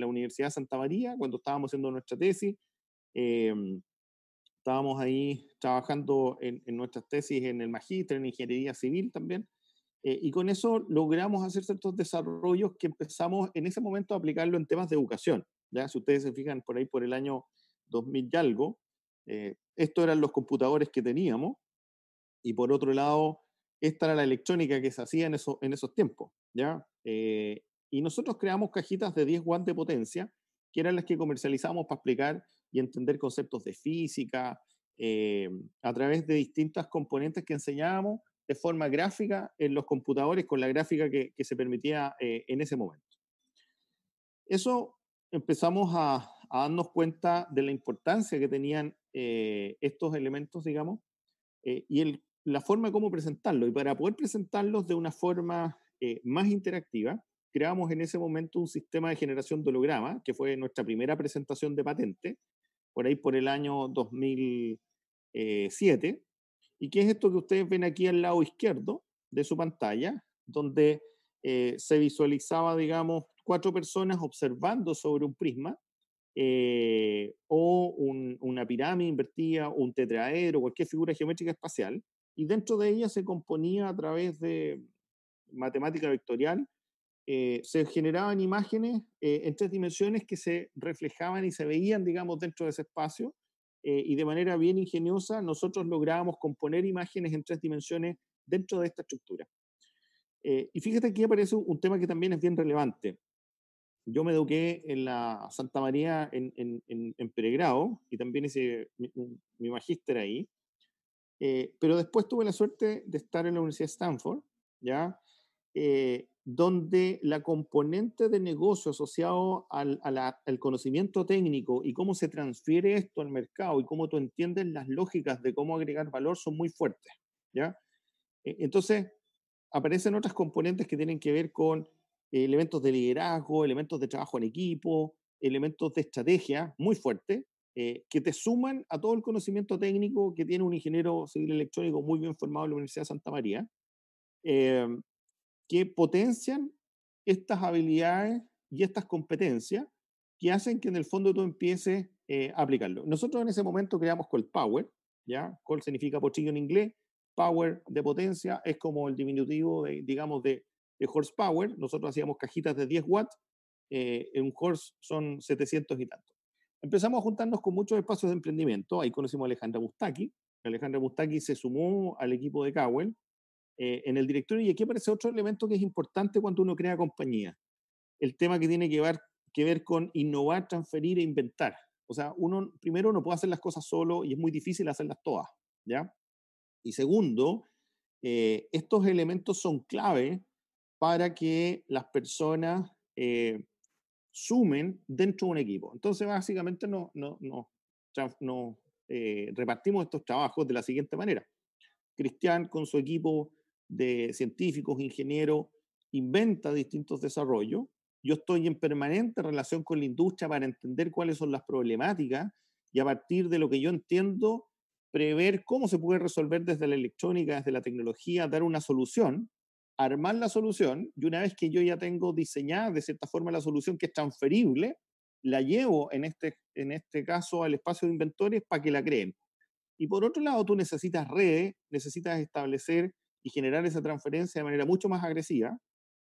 Universidad de Santa María, cuando estábamos haciendo nuestra tesis. Eh, Estábamos ahí trabajando en nuestras tesis en el magíster, en ingeniería civil también. Y con eso logramos hacer ciertos desarrollos que empezamos en ese momento a aplicarlo en temas de educación. ¿Ya? Si ustedes se fijan por ahí por el año 2000 y algo, estos eran los computadores que teníamos, y por otro lado, esta era la electrónica que se hacía en esos tiempos. ¿Ya? Y nosotros creamos cajitas de 10 watts de potencia, que eran las que comercializábamos para explicar y entender conceptos de física, a través de distintas componentes que enseñábamos de forma gráfica en los computadores con la gráfica que se permitía en ese momento. Eso empezamos a darnos cuenta de la importancia que tenían estos elementos, digamos, y la forma de cómo presentarlos. Y para poder presentarlos de una forma más interactiva, creamos en ese momento un sistema de generación de holograma, que fue nuestra primera presentación de patente, por ahí por el año 2007. ¿Y qué es esto que ustedes ven aquí al lado izquierdo de su pantalla? Donde se visualizaba, digamos, 4 personas observando sobre un prisma, o una pirámide invertida, o un tetraedro, cualquier figura geométrica espacial, y dentro de ella se componía a través de matemática vectorial, se generaban imágenes en 3 dimensiones que se reflejaban y se veían, digamos, dentro de ese espacio, y de manera bien ingeniosa nosotros lográbamos componer imágenes en 3 dimensiones dentro de esta estructura. Y fíjate que aquí aparece un tema que también es bien relevante. Yo me eduqué en la Santa María en pregrado y también hice mi magíster ahí, pero después tuve la suerte de estar en la Universidad de Stanford, ¿ya? Donde la componente de negocio asociado al conocimiento técnico y cómo se transfiere esto al mercado y cómo tú entiendes las lógicas de cómo agregar valor son muy fuertes, ¿ya? Entonces, aparecen otras componentes que tienen que ver con elementos de liderazgo, elementos de trabajo en equipo, elementos de estrategia muy fuertes, que te suman a todo el conocimiento técnico que tiene un ingeniero civil electrónico muy bien formado en la Universidad de Santa María, eh, que potencian estas habilidades y estas competencias que hacen que en el fondo tú empieces a aplicarlo. Nosotros en ese momento creamos Cold Power, ¿ya? Cold significa potrillo en inglés, Power de potencia es como el diminutivo, digamos, de horsepower. Nosotros hacíamos cajitas de 10 watts, en un horse son 700 y tanto. Empezamos a juntarnos con muchos espacios de emprendimiento. Ahí conocimos a Alejandra Bustaki. Alejandra Bustaki se sumó al equipo de Cowell en el directorio, y aquí aparece otro elemento que es importante cuando uno crea compañía, el tema que tiene que ver con innovar, transferir e inventar. O sea, primero no puede hacer las cosas solo y es muy difícil hacerlas todas, ¿ya? Y segundo, estos elementos son clave para que las personas sumen dentro de un equipo. Entonces, básicamente repartimos estos trabajos de la siguiente manera. Cristian, con su equipo de científicos, ingenieros, inventa distintos desarrollos. Yo estoy en permanente relación con la industria para entender cuáles son las problemáticas y a partir de lo que yo entiendo, prever cómo se puede resolver desde la electrónica, desde la tecnología, dar una solución, armar la solución, y una vez que yo ya tengo diseñada de cierta forma la solución que es transferible, la llevo en este caso al espacio de inventores para que la creen. Y por otro lado, tú necesitas redes, necesitas establecer y generar esa transferencia de manera mucho más agresiva,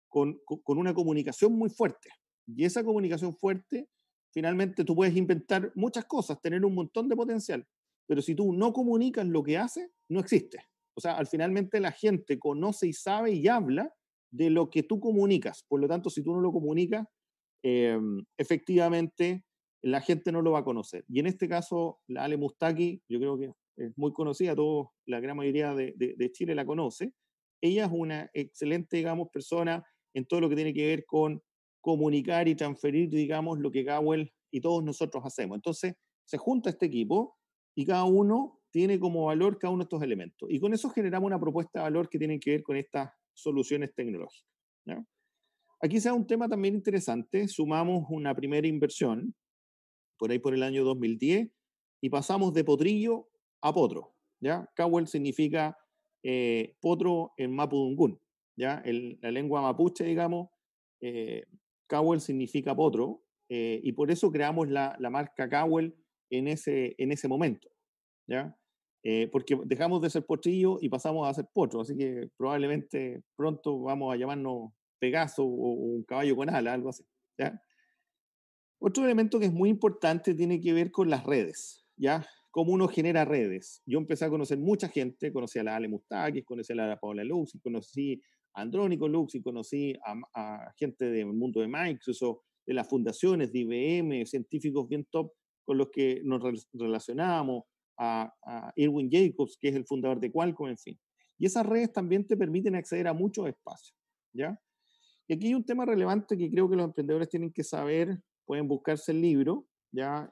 con una comunicación muy fuerte. Y esa comunicación fuerte, finalmente tú puedes inventar muchas cosas, tener un montón de potencial, pero si tú no comunicas lo que haces, no existe. O sea, finalmente la gente conoce y sabe y habla de lo que tú comunicas. Por lo tanto, si tú no lo comunicas, efectivamente la gente no lo va a conocer. Y en este caso, la Ale Mustaki, yo creo que es muy conocida, la gran mayoría de Chile la conoce. Ella es una excelente, digamos, persona en todo lo que tiene que ver con comunicar y transferir, digamos, lo que Gawel y todos nosotros hacemos. Entonces, se junta este equipo y cada uno tiene como valor cada uno de estos elementos. Y con eso generamos una propuesta de valor que tiene que ver con estas soluciones tecnológicas, ¿ya? Aquí se da un tema también interesante. Sumamos una primera inversión, por ahí por el año 2010, y pasamos de potrillo a potro, ¿ya? Cawel significa potro en mapudungún, ¿ya? La lengua mapuche, digamos, Cawel significa potro, y por eso creamos la marca Cawel en ese momento, ¿ya? Porque dejamos de ser potrillo y pasamos a ser potro, así que probablemente pronto vamos a llamarnos Pegaso o un caballo con ala, algo así, ¿ya? Otro elemento que es muy importante tiene que ver con las redes, ¿ya? Cómo uno genera redes. Yo empecé a conocer mucha gente, conocí a la Ale Mustakis, conocí a la Paola Lux, conocí a Andrónico Lux, y conocí a gente del mundo de Microsoft, de las fundaciones, de IBM, científicos bien top con los que nos relacionamos, a Irwin Jacobs, que es el fundador de Qualcomm, en fin. Y esas redes también te permiten acceder a muchos espacios, ¿ya? Y aquí hay un tema relevante que creo que los emprendedores tienen que saber, pueden buscarse el libro, ya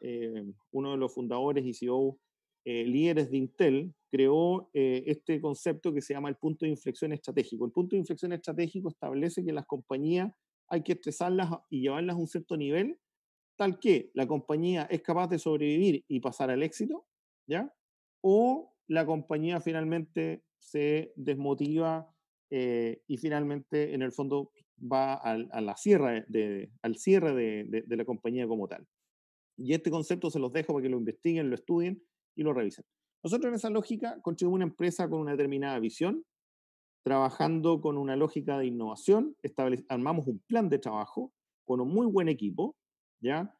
uno de los fundadores y CEO líderes de Intel creó este concepto que se llama el punto de inflexión estratégico. El punto de inflexión estratégico establece que las compañías hay que estresarlas y llevarlas a un cierto nivel, tal que la compañía es capaz de sobrevivir y pasar al éxito, ¿ya? O la compañía finalmente se desmotiva y finalmente, en el fondo, va al cierre de la compañía como tal. Y este concepto se los dejo para que lo investiguen, lo estudien y lo revisen. Nosotros en esa lógica constituimos una empresa con una determinada visión, trabajando con una lógica de innovación, armamos un plan de trabajo con un muy buen equipo, ¿ya?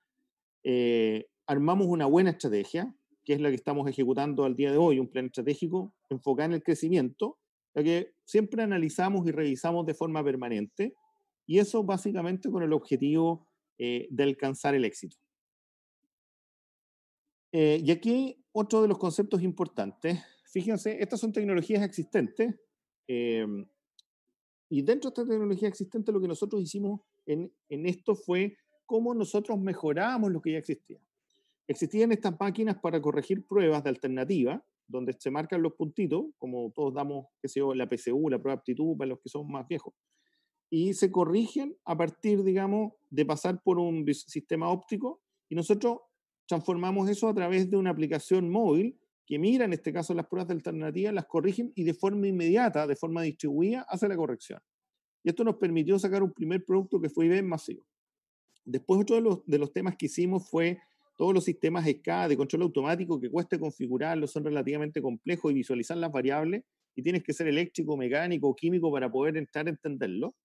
Armamos una buena estrategia, que es la que estamos ejecutando al día de hoy, un plan estratégico enfocado en el crecimiento, la que siempre analizamos y revisamos de forma permanente, y eso básicamente con el objetivo de alcanzar el éxito. Y aquí otro de los conceptos importantes, fíjense, estas son tecnologías existentes, y dentro de esta tecnología existente lo que nosotros hicimos en esto fue cómo nosotros mejorábamos lo que ya existía. Existían estas máquinas para corregir pruebas de alternativa, donde se marcan los puntitos, como todos damos, qué sé yo, la PSU, la prueba de aptitud, para los que son más viejos. Y se corrigen a partir, digamos, de pasar por un sistema óptico, y nosotros transformamos eso a través de una aplicación móvil que mira, en este caso, las pruebas de alternativa, las corrigen y de forma inmediata, de forma distribuida, hace la corrección. Y esto nos permitió sacar un primer producto que fue bien masivo. Después, otro de los temas que hicimos fue todos los sistemas SCADA de control automático que cuesta configurarlos, son relativamente complejos y visualizar las variables, y tienes que ser eléctrico, mecánico o químico para poder entrar a entenderlo.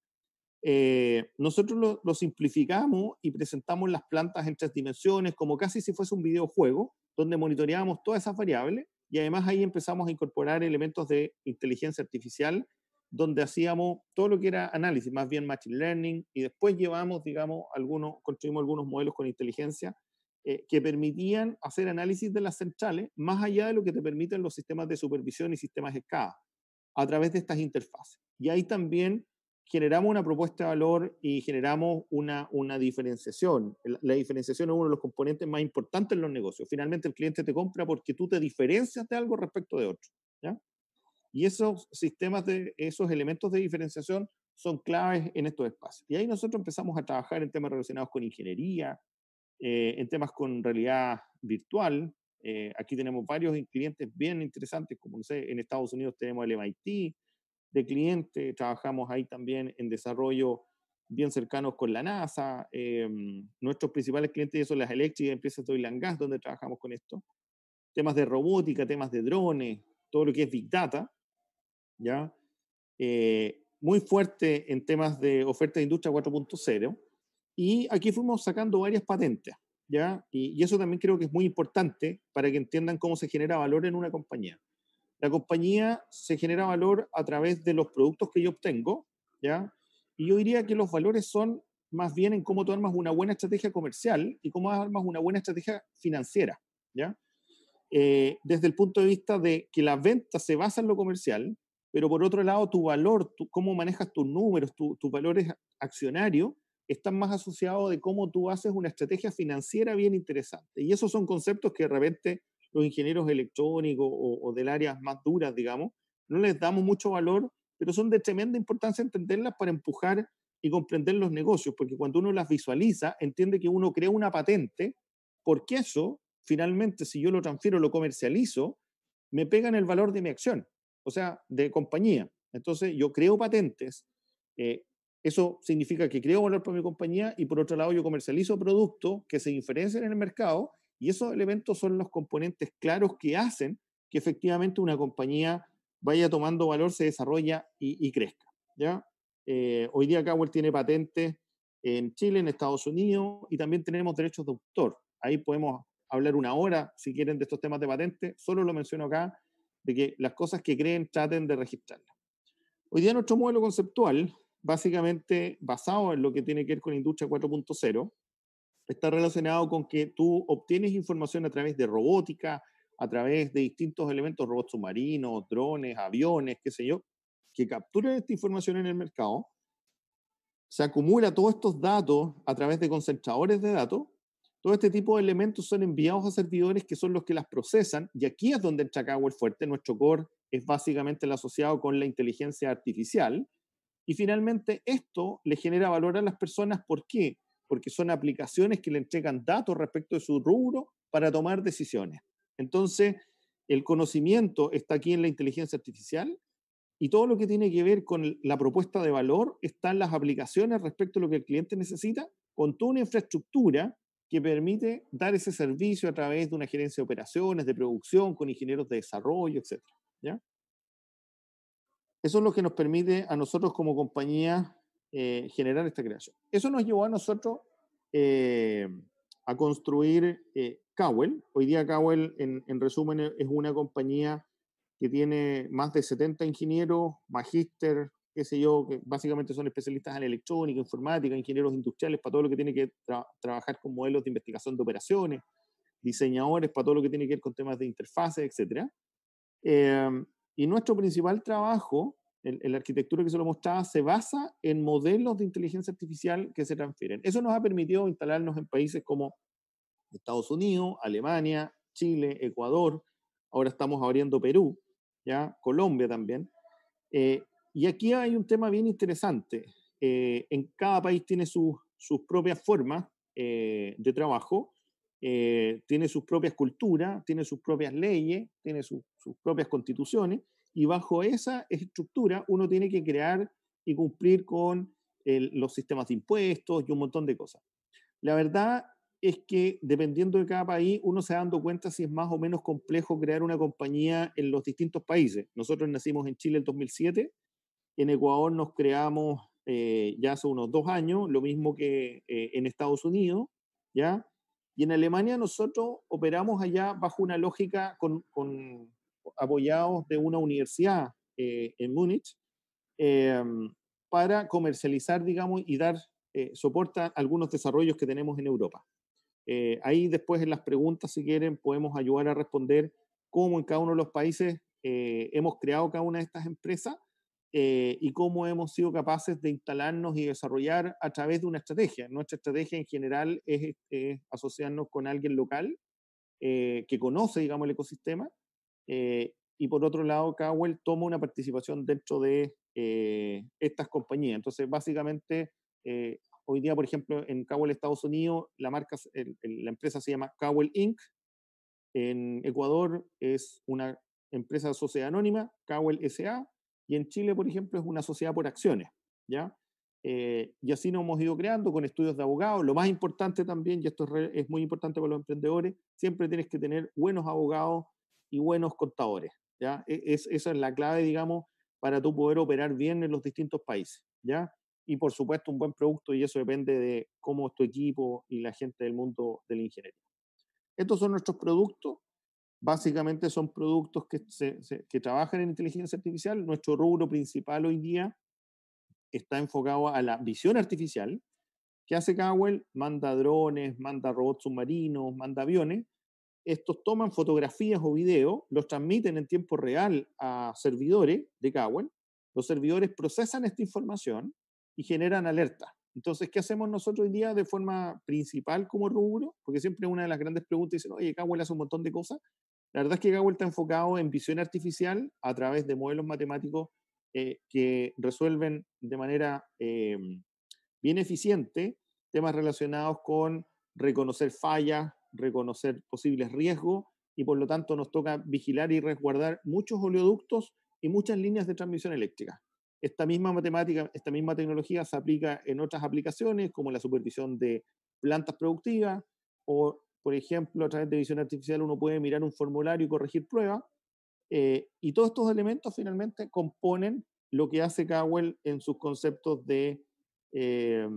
Nosotros lo simplificamos y presentamos las plantas en 3 dimensiones, como casi si fuese un videojuego, donde monitoreábamos todas esas variables, y además ahí empezamos a incorporar elementos de inteligencia artificial, donde hacíamos todo lo que era análisis, más bien machine learning, y después llevamos, digamos, construimos algunos modelos con inteligencia que permitían hacer análisis de las centrales, más allá de lo que te permiten los sistemas de supervisión y sistemas SCADA, a través de estas interfaces. Y ahí también generamos una propuesta de valor y generamos una diferenciación. La diferenciación es uno de los componentes más importantes en los negocios. Finalmente el cliente te compra porque tú te diferencias de algo respecto de otro, ¿ya? Y esos sistemas, esos elementos de diferenciación son claves en estos espacios. Y ahí nosotros empezamos a trabajar en temas relacionados con ingeniería, en temas con realidad virtual. Aquí tenemos varios clientes bien interesantes, como no sé, en Estados Unidos tenemos el MIT de cliente, trabajamos ahí también en desarrollo bien cercanos con la NASA. Nuestros principales clientes son las eléctricas, empresas de oil and gas, donde trabajamos con esto. Temas de robótica, temas de drones, todo lo que es Big Data, ¿ya? Muy fuerte en temas de oferta de industria 4.0. Y aquí fuimos sacando varias patentes, ¿ya? Y eso también creo que es muy importante para que entiendan cómo se genera valor en una compañía. La compañía se genera valor a través de los productos que yo obtengo, ¿ya? Y yo diría que los valores son más bien en cómo tú armas una buena estrategia comercial y cómo armas una buena estrategia financiera, ¿ya? Desde el punto de vista de que la venta se basa en lo comercial, pero por otro lado tu valor, cómo manejas tus números, tus valores accionarios, están más asociados de cómo tú haces una estrategia financiera bien interesante. Y esos son conceptos que de repente los ingenieros electrónicos o del área más duras, digamos, no les damos mucho valor, pero son de tremenda importancia entenderlas para empujar y comprender los negocios, porque cuando uno las visualiza, entiende que uno crea una patente, porque eso finalmente, si yo lo transfiero, lo comercializo, me pegan el valor de mi acción, o sea, de compañía. Entonces, yo creo patentes, eso significa que creo valor para mi compañía y por otro lado yo comercializo productos que se diferencian en el mercado y esos elementos son los componentes claros que hacen que efectivamente una compañía vaya tomando valor, se desarrolla y crezca, ¿ya? Hoy día Cowell tiene patentes en Chile, en Estados Unidos y también tenemos derechos de autor. Ahí podemos hablar una hora, si quieren, de estos temas de patente. Solo lo menciono acá, de que las cosas que creen traten de registrarlas. Hoy día nuestro modelo conceptual, básicamente basado en lo que tiene que ver con Industria 4.0, está relacionado con que tú obtienes información a través de robótica, a través de distintos elementos, robots submarinos, drones, aviones, qué sé yo, que capturan esta información en el mercado, se acumula todos estos datos a través de concentradores de datos. Todo este tipo de elementos son enviados a servidores que son los que las procesan, y aquí es donde entra Cowell fuerte. Nuestro core es básicamente el asociado con la inteligencia artificial, y finalmente esto le genera valor a las personas. ¿Por qué? Porque son aplicaciones que le entregan datos respecto de su rubro para tomar decisiones. Entonces, el conocimiento está aquí en la inteligencia artificial, y todo lo que tiene que ver con la propuesta de valor está en las aplicaciones respecto a lo que el cliente necesita, con toda una infraestructura que permite dar ese servicio a través de una gerencia de operaciones, de producción, con ingenieros de desarrollo, etc. ¿Ya? Eso es lo que nos permite a nosotros como compañía generar esta creación. Eso nos llevó a nosotros a construir Cowell. Hoy día Cowell, en resumen, es una compañía que tiene más de 70 ingenieros, magíster, qué sé yo, que básicamente son especialistas en electrónica, informática, ingenieros industriales para todo lo que tiene que trabajar con modelos de investigación de operaciones, diseñadores para todo lo que tiene que ver con temas de interfaces, etc. Y nuestro principal trabajo, en la arquitectura que se lo mostraba, se basa en modelos de inteligencia artificial que se transfieren. Eso nos ha permitido instalarnos en países como Estados Unidos, Alemania, Chile, Ecuador. Ahora estamos abriendo Perú, ¿ya? Colombia también. Y aquí hay un tema bien interesante. En cada país tiene sus propias formas de trabajo, tiene sus propias culturas, tiene sus propias leyes, tiene sus propias constituciones, y bajo esa estructura uno tiene que crear y cumplir con los sistemas de impuestos y un montón de cosas. La verdad es que dependiendo de cada país, uno se va dando cuenta si es más o menos complejo crear una compañía en los distintos países. Nosotros nacimos en Chile en 2007, en Ecuador nos creamos ya hace unos 2 años, lo mismo que en Estados Unidos, ¿ya? Y en Alemania nosotros operamos allá bajo una lógica apoyados de una universidad en Múnich, eh, para comercializar, digamos, y dar soporte a algunos desarrollos que tenemos en Europa. Ahí después en las preguntas, si quieren, podemos ayudar a responder cómo en cada uno de los países hemos creado cada una de estas empresas, y cómo hemos sido capaces de instalarnos y desarrollar a través de una estrategia. Nuestra estrategia en general es asociarnos con alguien local que conoce, digamos, el ecosistema, y por otro lado, Kawel toma una participación dentro de estas compañías. Entonces, básicamente, hoy día, por ejemplo, en Kawel Estados Unidos, la empresa se llama Kawel Inc. En Ecuador es una empresa de sociedad anónima, Kawel S.A., y en Chile, por ejemplo, es una sociedad por acciones, ¿ya? Y así nos hemos ido creando con estudios de abogados. Lo más importante también, y esto es muy importante para los emprendedores, siempre tienes que tener buenos abogados y buenos contadores, ¿ya? Esa es la clave, digamos, para tú poder operar bien en los distintos países, ¿ya? Y por supuesto un buen producto, y eso depende de cómo es tu equipo y la gente del mundo de la ingeniería. Estos son nuestros productos. Básicamente son productos que trabajan en inteligencia artificial. Nuestro rubro principal hoy día está enfocado a la visión artificial. ¿Qué hace Kawel? Manda drones, manda robots submarinos, manda aviones. Estos toman fotografías o videos, los transmiten en tiempo real a servidores de Kawel. Los servidores procesan esta información y generan alertas. Entonces, ¿qué hacemos nosotros hoy día de forma principal como rubro? Porque siempre una de las grandes preguntas dicen, oye, Kawel hace un montón de cosas. La verdad es que Kawel está enfocado en visión artificial a través de modelos matemáticos que resuelven de manera bien eficiente temas relacionados con reconocer fallas, reconocer posibles riesgos, y por lo tanto nos toca vigilar y resguardar muchos oleoductos y muchas líneas de transmisión eléctrica. Esta misma matemática, esta misma tecnología se aplica en otras aplicaciones como la supervisión de plantas productivas o, por ejemplo, a través de visión artificial uno puede mirar un formulario y corregir pruebas. Y todos estos elementos finalmente componen lo que hace Kawel en sus conceptos de eh,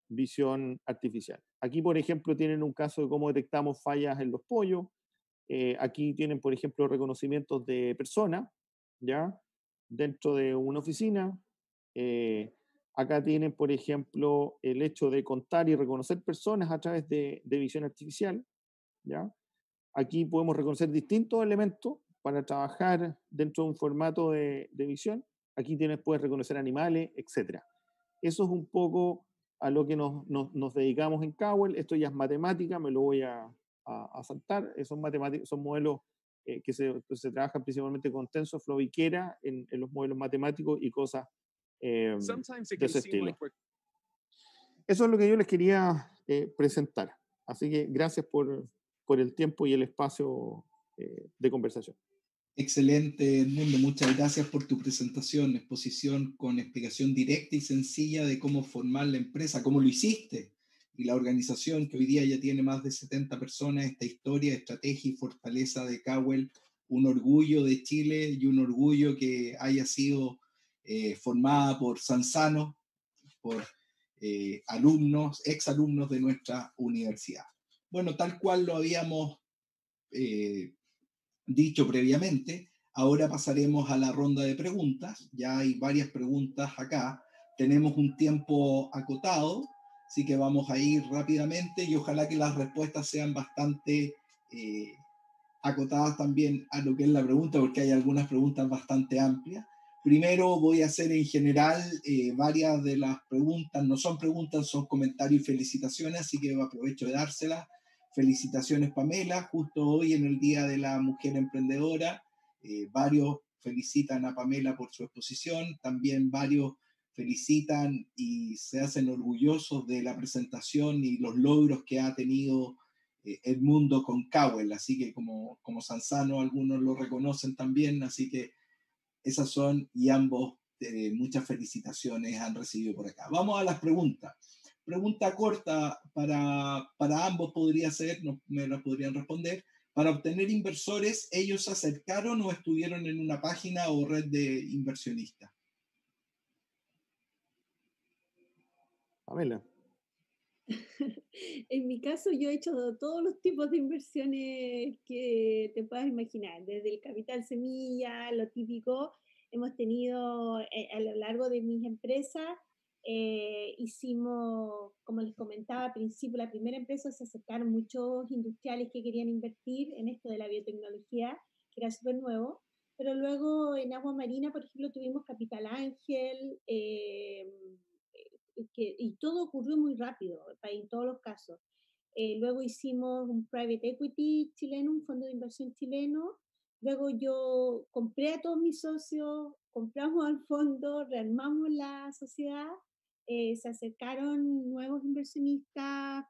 visión artificial. Aquí, por ejemplo, tienen un caso de cómo detectamos fallas en los pollos. Aquí tienen, por ejemplo, reconocimientos de personas, ¿ya? Dentro de una oficina. Acá tienen, por ejemplo, el hecho de contar y reconocer personas a través de visión artificial, ¿ya? Aquí podemos reconocer distintos elementos para trabajar dentro de un formato de visión. Aquí puedes reconocer animales, etc. Eso es un poco a lo que nos dedicamos en Kawel. Esto ya es matemática, me lo voy a saltar. Son modelos que se trabajan principalmente con TensorFlow y Keras en los modelos matemáticos y cosas de ese estilo. Eso es lo que yo les quería presentar. Así que gracias por el tiempo y el espacio de conversación. Excelente, Edmundo. Muchas gracias por tu presentación, exposición con explicación directa y sencilla de cómo formar la empresa, cómo lo hiciste, y la organización que hoy día ya tiene más de 70 personas, esta historia, estrategia y fortaleza de Kawel, un orgullo de Chile y un orgullo que haya sido formada por Sansano, por alumnos, exalumnos de nuestra universidad. Bueno, tal cual lo habíamos dicho previamente, ahora pasaremos a la ronda de preguntas. Ya hay varias preguntas acá. Tenemos un tiempo acotado, así que vamos a ir rápidamente y ojalá que las respuestas sean bastante acotadas también a lo que es la pregunta, porque hay algunas preguntas bastante amplias. Primero voy a hacer en general varias de las preguntas, no son preguntas, son comentarios y felicitaciones, así que aprovecho de dárselas. Felicitaciones, Pamela, justo hoy en el Día de la Mujer Emprendedora. Varios felicitan a Pamela por su exposición, también varios felicitan y se hacen orgullosos de la presentación y los logros que ha tenido Edmundo con Kawel, así que como Sansano algunos lo reconocen también, así que esas son, y ambos muchas felicitaciones han recibido por acá. Vamos a las preguntas. Pregunta corta para ambos podría ser, no, me la podrían responder. Para obtener inversores, ¿ellos se acercaron o estuvieron en una página o red de inversionistas? Pamela. En mi caso, yo he hecho todos los tipos de inversiones que te puedas imaginar, desde el capital semilla, lo típico. Hemos tenido a lo largo de mis empresas, hicimos, como les comentaba al principio, la primera empresa se acercaron muchos industriales que querían invertir en esto de la biotecnología, que era súper nuevo. pero luego en Agua Marina, por ejemplo, tuvimos Capital Ángel, y todo ocurrió muy rápido en todos los casos. Luego hicimos un private equity chileno, un fondo de inversión chileno. Luego yo compré a todos mis socios, compramos al fondo, rearmamos la sociedad, se acercaron nuevos inversionistas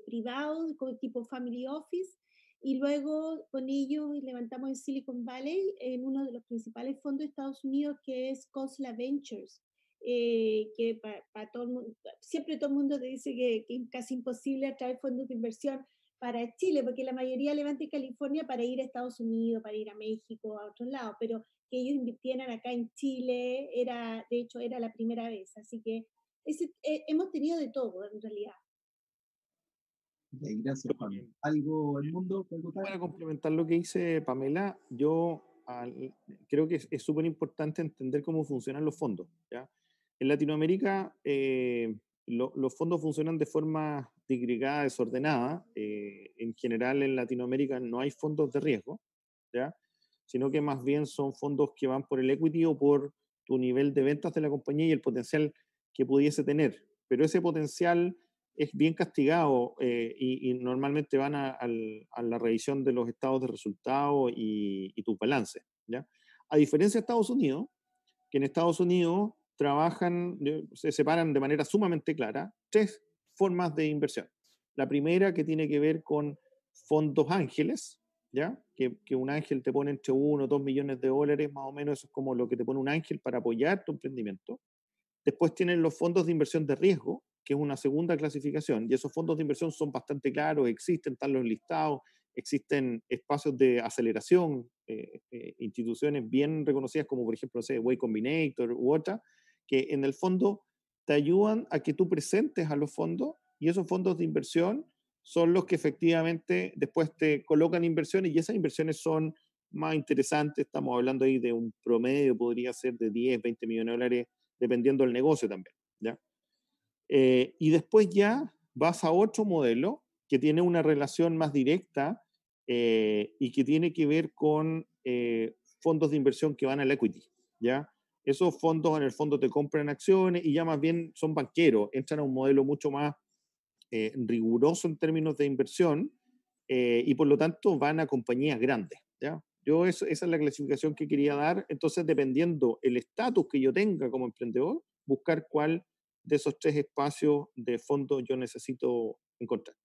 privados, tipo family office, y luego con ellos levantamos en Silicon Valley, en uno de los principales fondos de Estados Unidos, que es Khosla Ventures, que para todo el mundo, siempre todo el mundo te dice que es casi imposible atraer fondos de inversión para Chile, porque la mayoría levanta en California para ir a Estados Unidos, para ir a México, a otros lados, pero que ellos invirtieran acá en Chile, de hecho, era la primera vez. Así que hemos tenido de todo, en realidad. Okay, gracias, Pamela. ¿Algo, Edmundo? Para complementar lo que dice Pamela, yo creo que es súper importante entender cómo funcionan los fondos, ¿ya? En Latinoamérica, los fondos funcionan de forma disgregada, desordenada. En general, en Latinoamérica no hay fondos de riesgo, ¿ya? Sino que más bien son fondos que van por el equity o por tu nivel de ventas de la compañía y el potencial que pudiese tener. Pero ese potencial es bien castigado y normalmente van a la revisión de los estados de resultados y tu balance, ¿ya? A diferencia de Estados Unidos, que en Estados Unidos se separan de manera sumamente clara tres formas de inversión. La primera, que tiene que ver con fondos ángeles, ¿ya? Que un ángel te pone entre 1 o 2 millones de dólares, más o menos. Eso es como lo que te pone un ángel para apoyar tu emprendimiento. Después tienen los fondos de inversión de riesgo, que es una segunda clasificación, y esos fondos de inversión son bastante claros, existen, están los listados, existen espacios de aceleración, instituciones bien reconocidas como por ejemplo, no sé, Way Combinator u otra, que en el fondo te ayudan a que tú presentes a los fondos, y esos fondos de inversión son los que efectivamente después te colocan inversiones, y esas inversiones son más interesantes. Estamos hablando ahí de un promedio, podría ser de 10, 20 millones de dólares, dependiendo del negocio también, ¿ya? Y después ya vas a otro modelo que tiene una relación más directa y que tiene que ver con fondos de inversión que van al equity, ¿ya? Esos fondos en el fondo te compran acciones y ya más bien son banqueros, entran a un modelo mucho más riguroso en términos de inversión y por lo tanto van a compañías grandes, ¿ya? Esa es la clasificación que quería dar. Entonces, dependiendo el estatus que yo tenga como emprendedor, buscar cuál de esos tres espacios de fondo yo necesito encontrar.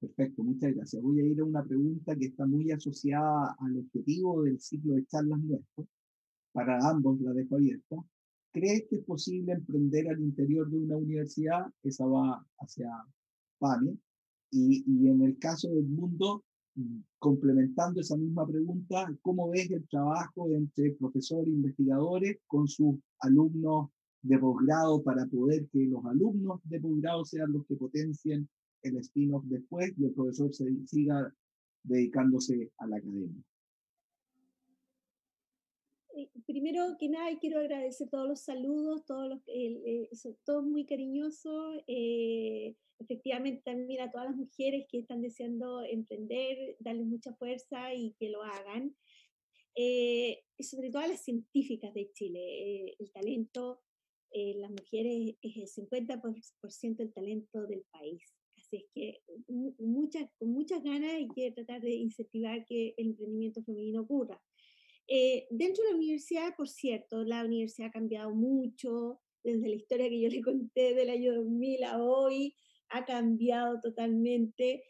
Perfecto, muchas gracias. Voy a ir a una pregunta que está muy asociada al objetivo del ciclo de charlas nuestro. Para ambos la dejo abierta. ¿Crees que es posible emprender al interior de una universidad? Esa va hacia PAME. Y en el caso del mundo, complementando esa misma pregunta, ¿cómo ves el trabajo entre profesores e investigadores con sus alumnos de posgrado para poder que los alumnos de posgrado sean los que potencien el spin-off después y el profesor siga dedicándose a la academia? Primero que nada, quiero agradecer todos los saludos, son todos muy cariñosos. Efectivamente, también a todas las mujeres que están deseando emprender, darles mucha fuerza y que lo hagan. Y sobre todo a las científicas de Chile. El talento, las mujeres es el 50% del talento del país. Así es que con muchas ganas hay que tratar de incentivar que el emprendimiento femenino ocurra. Dentro de la universidad, por cierto, la universidad ha cambiado mucho, desde la historia que yo le conté del año 2000 a hoy, ha cambiado totalmente.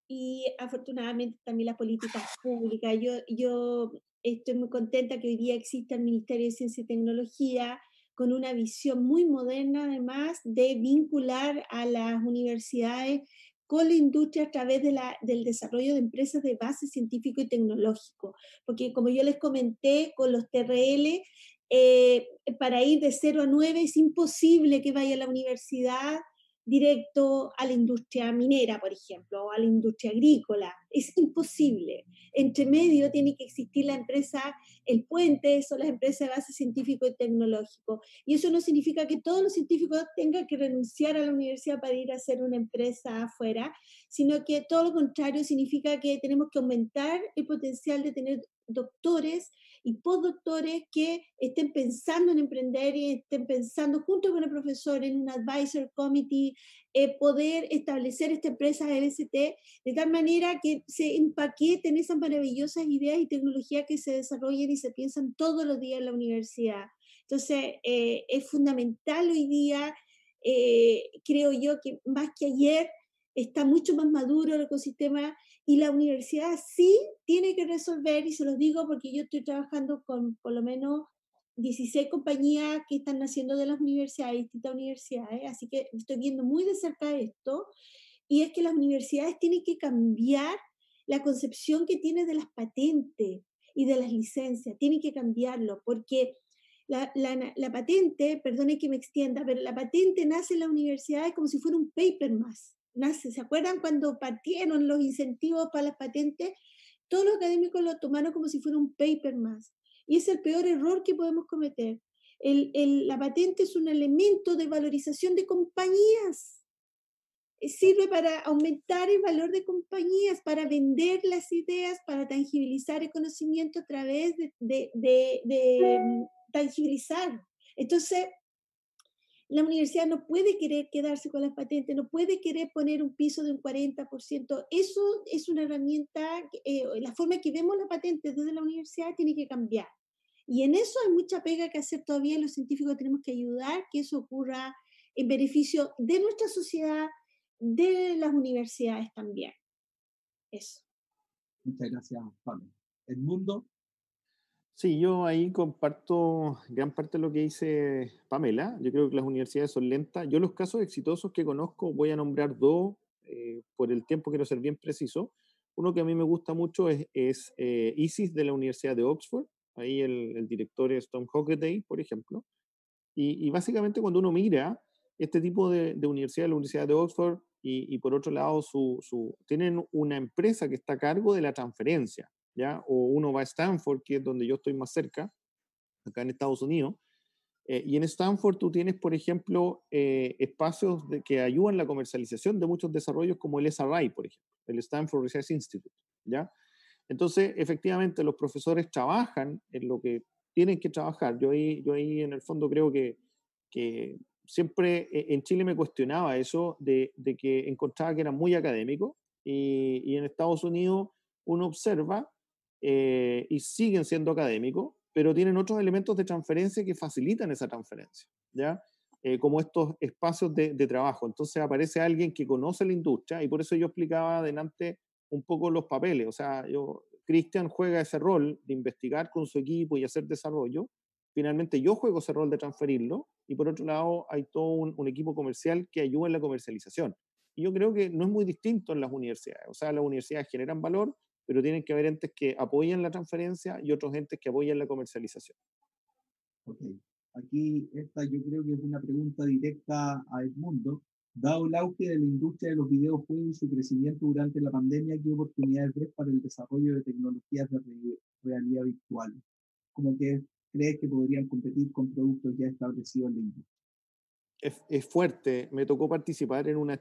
Y afortunadamente también las políticas públicas. Yo estoy muy contenta que hoy día exista el Ministerio de Ciencia y Tecnología con una visión muy moderna, además, de vincular a las universidades con la industria a través del desarrollo de empresas de base científico y tecnológico. Porque como yo les comenté, con los TRL, para ir de 0 a 9 es imposible que vaya a la universidad directo a la industria minera, por ejemplo, o a la industria agrícola. Es imposible. Entre medio tiene que existir la empresa, el puente, son las empresas de base científico y tecnológico. Y eso no significa que todos los científicos tengan que renunciar a la universidad para ir a hacer una empresa afuera, sino que todo lo contrario significa que tenemos que aumentar el potencial de tener doctores y postdoctores que estén pensando en emprender y estén pensando junto con el profesor en un advisor committee, poder establecer esta empresa LST de tal manera que se empaqueten esas maravillosas ideas y tecnologías que se desarrollan y se piensan todos los días en la universidad. Entonces, es fundamental hoy día, creo yo, que más que ayer está mucho más maduro el ecosistema y la universidad sí tiene que resolver, y se los digo porque yo estoy trabajando con por lo menos 16 compañías que están naciendo de las universidades, distintas universidades, así que estoy viendo muy de cerca esto, y es que las universidades tienen que cambiar la concepción que tienen de las patentes y de las licencias, tienen que cambiarlo, porque la patente, perdone que me extienda, pero la patente nace en las universidades como si fuera un paper más. Nace, ¿se acuerdan cuando partieron los incentivos para las patentes? Todos los académicos lo tomaron como si fuera un paper más. Y es el peor error que podemos cometer. La patente es un elemento de valorización de compañías. Sirve para aumentar el valor de compañías, para vender las ideas, para tangibilizar el conocimiento a través de tangibilizar. Entonces, la universidad no puede querer quedarse con las patentes, no puede querer poner un piso de un 40%. Eso es una herramienta, la forma en que vemos la patente desde la universidad tiene que cambiar. Y en eso hay mucha pega que hacer todavía. Los científicos tenemos que ayudar que eso ocurra en beneficio de nuestra sociedad, de las universidades también. Eso. Muchas gracias, Pablo. Edmundo. Sí, yo ahí comparto gran parte de lo que dice Pamela. Yo creo que las universidades son lentas. Yo los casos exitosos que conozco voy a nombrar dos, por el tiempo quiero ser bien preciso. Uno que a mí me gusta mucho es ISIS de la Universidad de Oxford. Ahí el director es Tom Hockaday, por ejemplo. Y básicamente cuando uno mira este tipo de universidad, la Universidad de Oxford, y por otro lado tienen una empresa que está a cargo de la transferencia, ¿ya? O uno va a Stanford, que es donde yo estoy más cerca, acá en Estados Unidos, y en Stanford tú tienes, por ejemplo, espacios que ayudan la comercialización de muchos desarrollos como el SRI, por ejemplo, el Stanford Research Institute, ¿ya? Entonces, efectivamente, los profesores trabajan en lo que tienen que trabajar. Yo ahí en el fondo creo que siempre en Chile me cuestionaba eso de que encontraba que era muy académico y en Estados Unidos uno observa y siguen siendo académicos, pero tienen otros elementos de transferencia que facilitan esa transferencia, ¿ya? Como estos espacios de trabajo. Entonces aparece alguien que conoce la industria y por eso yo explicaba adelante un poco los papeles. O sea, Cristian juega ese rol de investigar con su equipo y hacer desarrollo. Finalmente yo juego ese rol de transferirlo y por otro lado hay todo un equipo comercial que ayuda en la comercialización. Y yo creo que no es muy distinto en las universidades. O sea, las universidades generan valor, pero tienen que haber entes que apoyen la transferencia y otros entes que apoyen la comercialización. Ok. Aquí esta yo creo que es una pregunta directa a Edmundo. Dado el auge de la industria de los videojuegos y su crecimiento durante la pandemia, ¿qué oportunidades ves para el desarrollo de tecnologías de realidad virtual? ¿Cómo que crees que podrían competir con productos ya establecidos en la industria? Es fuerte. Me tocó participar en una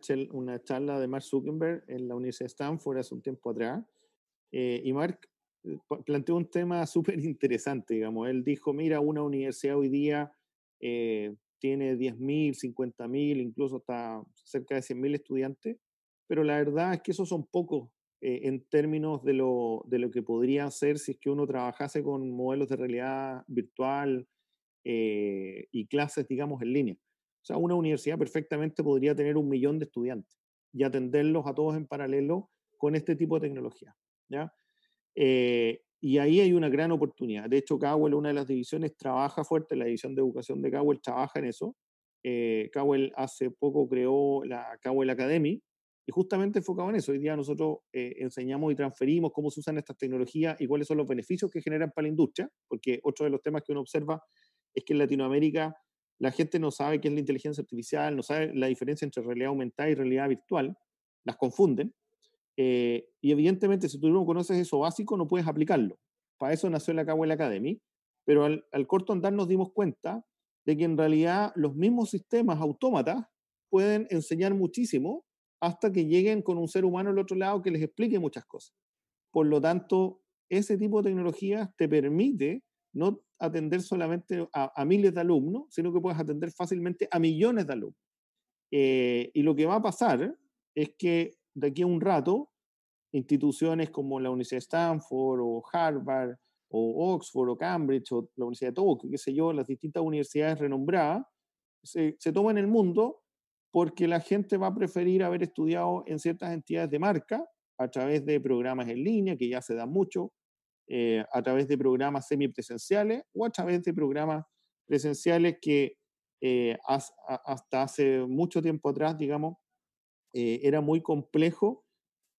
charla de Mark Zuckerberg en la Universidad de Stanford hace un tiempo atrás. Y Mark planteó un tema súper interesante, digamos. Él dijo, mira, una universidad hoy día tiene 10.000, 50.000, incluso hasta cerca de 100.000 estudiantes, pero la verdad es que esos son pocos en términos de lo que podría ser si es que uno trabajase con modelos de realidad virtual y clases, digamos, en línea. O sea, una universidad perfectamente podría tener 1.000.000 de estudiantes y atenderlos a todos en paralelo con este tipo de tecnología, ¿ya? Y ahí hay una gran oportunidad. De hecho, Cowell, una de las divisiones, trabaja fuerte, la división de educación de Cowell trabaja en eso. Cowell hace poco creó la Cowell Academy y justamente enfocado en eso. Hoy día nosotros enseñamos y transferimos cómo se usan estas tecnologías y cuáles son los beneficios que generan para la industria, porque otro de los temas que uno observa es que en Latinoamérica la gente no sabe qué es la inteligencia artificial, no sabe la diferencia entre realidad aumentada y realidad virtual, las confunden. Y evidentemente, si tú no conoces eso básico, no puedes aplicarlo. Para eso nació la Kawel Academy, pero al corto andar nos dimos cuenta de que en realidad los mismos sistemas autómatas pueden enseñar muchísimo hasta que lleguen con un ser humano al otro lado que les explique muchas cosas. Por lo tanto, ese tipo de tecnologías te permite no atender solamente a miles de alumnos, sino que puedes atender fácilmente a millones de alumnos. Y lo que va a pasar es que de aquí a un rato, instituciones como la Universidad de Stanford o Harvard o Oxford o Cambridge o la Universidad de Tokio, qué sé yo, las distintas universidades renombradas, se toman el mundo porque la gente va a preferir haber estudiado en ciertas entidades de marca a través de programas en línea, que ya se dan mucho, a través de programas semipresenciales o a través de programas presenciales que hasta hace mucho tiempo atrás, digamos, era muy complejo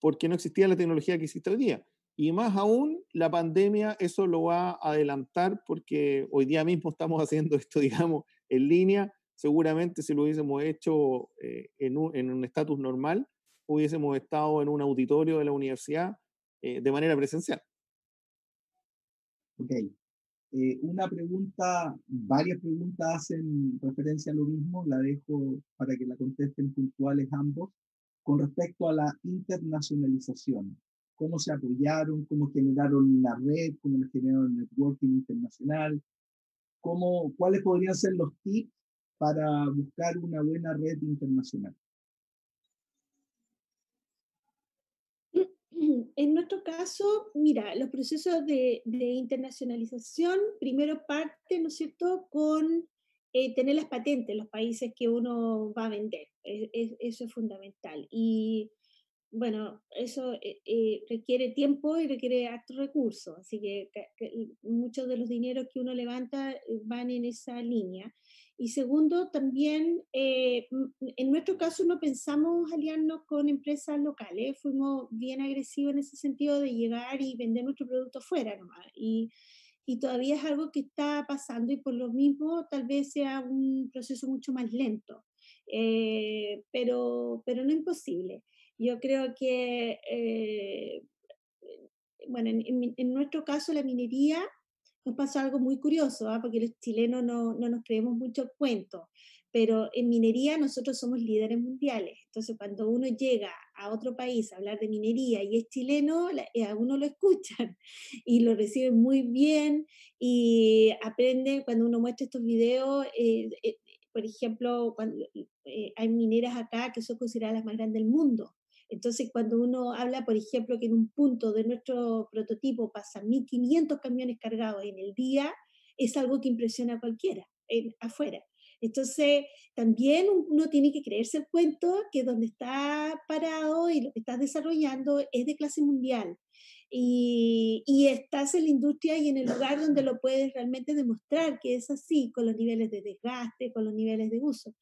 porque no existía la tecnología que existe hoy día. Y más aún, la pandemia eso lo va a adelantar porque hoy día mismo estamos haciendo esto, digamos, en línea. Seguramente si lo hubiésemos hecho en un estatus normal, hubiésemos estado en un auditorio de la universidad de manera presencial. Ok. Una pregunta, varias preguntas hacen referencia a lo mismo, la dejo para que la contesten puntuales ambos. Con respecto a la internacionalización, ¿cómo se apoyaron? ¿Cómo generaron la red? ¿Cómo generaron el networking internacional? ¿Cuáles podrían ser los tips para buscar una buena red internacional? En nuestro caso, mira, los procesos de internacionalización primero parte, ¿no es cierto?, con tener las patentes en los países que uno va a vender. Eso es fundamental. Y bueno, eso requiere tiempo y requiere hartos recursos, así que muchos de los dineros que uno levanta van en esa línea. Y segundo, también en nuestro caso no pensamos aliarnos con empresas locales, fuimos bien agresivos en ese sentido de llegar y vender nuestro producto fuera nomás. Y todavía es algo que está pasando y por lo mismo tal vez sea un proceso mucho más lento, pero no imposible. Yo creo que, bueno, en nuestro caso la minería nos pasa algo muy curioso, ¿ah? Porque los chilenos no nos creemos mucho cuentos, pero en minería nosotros somos líderes mundiales. Entonces, cuando uno llega a otro país a hablar de minería y es chileno, a uno lo escuchan y lo reciben muy bien y aprenden cuando uno muestra estos videos. Por ejemplo, cuando, hay mineras acá que son consideradas las más grandes del mundo. Entonces, cuando uno habla, por ejemplo, que en un punto de nuestro prototipo pasan 1.500 camiones cargados en el día, es algo que impresiona a cualquiera afuera. Entonces, también uno tiene que creerse el cuento que donde está parado y lo que estás desarrollando es de clase mundial. Y estás en la industria y en el lugar donde lo puedes realmente demostrar que es así, con los niveles de desgaste, con los niveles de uso.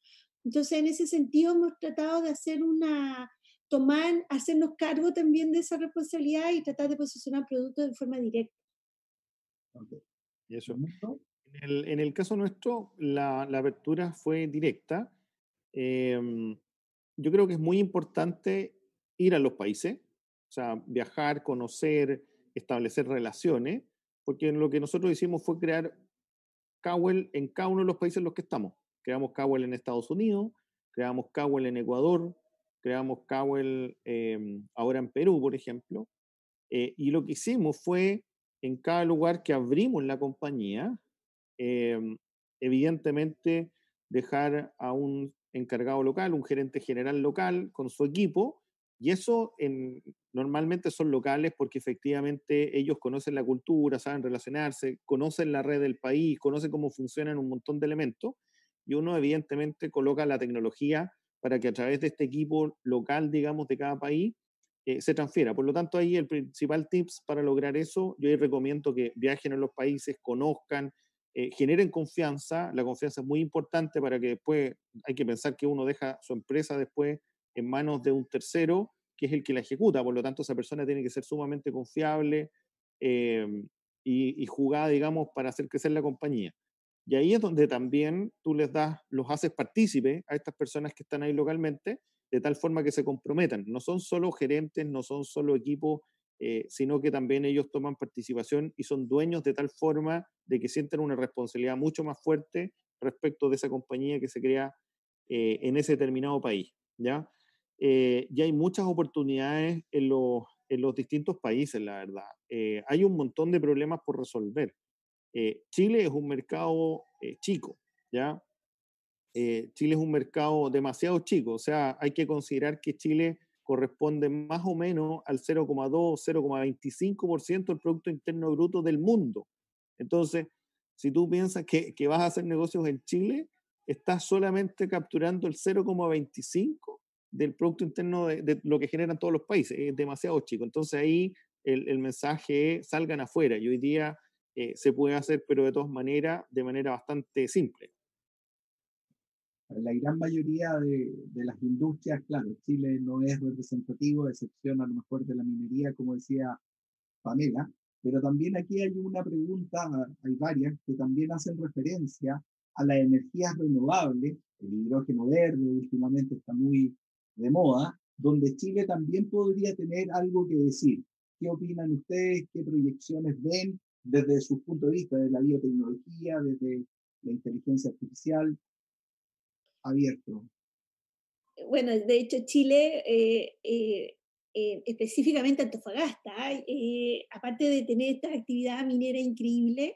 Entonces, en ese sentido, hemos tratado de hacer hacernos cargo también de esa responsabilidad y tratar de posicionar productos de forma directa. Okay. Y eso. En el caso nuestro, la apertura fue directa. Yo creo que es muy importante ir a los países, o sea, viajar, conocer, establecer relaciones, porque lo que nosotros hicimos fue crear Kawel en cada uno de los países en los que estamos. Creamos Kawel en Estados Unidos, creamos Kawel en Ecuador, creamos Kawel ahora en Perú, por ejemplo. Y lo que hicimos fue, en cada lugar que abrimos la compañía, evidentemente dejar a un encargado local, un gerente general local con su equipo, y eso normalmente son locales porque efectivamente ellos conocen la cultura, saben relacionarse, conocen la red del país, conocen cómo funcionan un montón de elementos, y uno evidentemente coloca la tecnología para que a través de este equipo local, digamos, de cada país, se transfiera. Por lo tanto, ahí el principal tips para lograr eso, yo ahí recomiendo que viajen a los países, conozcan, generen confianza. La confianza es muy importante para que después, hay que pensar que uno deja su empresa después en manos de un tercero, que es el que la ejecuta. Por lo tanto, esa persona tiene que ser sumamente confiable y jugada, digamos, para hacer crecer la compañía. Y ahí es donde también tú los haces partícipes a estas personas que están ahí localmente, de tal forma que se comprometan. No son solo gerentes, no son solo equipos, sino que también ellos toman participación y son dueños de tal forma de que sienten una responsabilidad mucho más fuerte respecto de esa compañía que se crea en ese determinado país, ¿ya? Y hay muchas oportunidades en los distintos países, la verdad. Hay un montón de problemas por resolver. Chile es un mercado chico, ¿ya? Chile es un mercado demasiado chico, o sea, hay que considerar que Chile corresponde más o menos al 0,2, 0,25% del Producto Interno Bruto del mundo. Entonces, si tú piensas que vas a hacer negocios en Chile, estás solamente capturando el 0,25 del Producto Interno de lo que generan todos los países. Es demasiado chico. Entonces ahí el mensaje es salgan afuera. Y hoy día se puede hacer, pero de todas maneras, de manera bastante simple. La gran mayoría de las industrias, claro, Chile no es representativo, a excepción a lo mejor de la minería, como decía Pamela, pero también aquí hay una pregunta, hay varias, que también hacen referencia a las energías renovables, el hidrógeno verde últimamente está muy de moda, donde Chile también podría tener algo que decir. ¿Qué opinan ustedes? ¿Qué proyecciones ven desde su punto de vista de la biotecnología, desde la inteligencia artificial? Abierto. Bueno, de hecho Chile, específicamente Antofagasta, aparte de tener esta actividad minera increíble,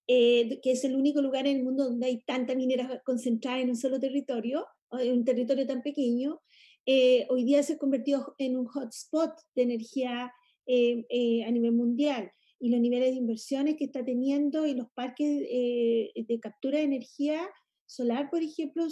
que es el único lugar en el mundo donde hay tanta minera concentrada en un solo territorio, en un territorio tan pequeño, hoy día se ha convertido en un hotspot de energía a nivel mundial. Y los niveles de inversiones que está teniendo y los parques de captura de energía solar, por ejemplo,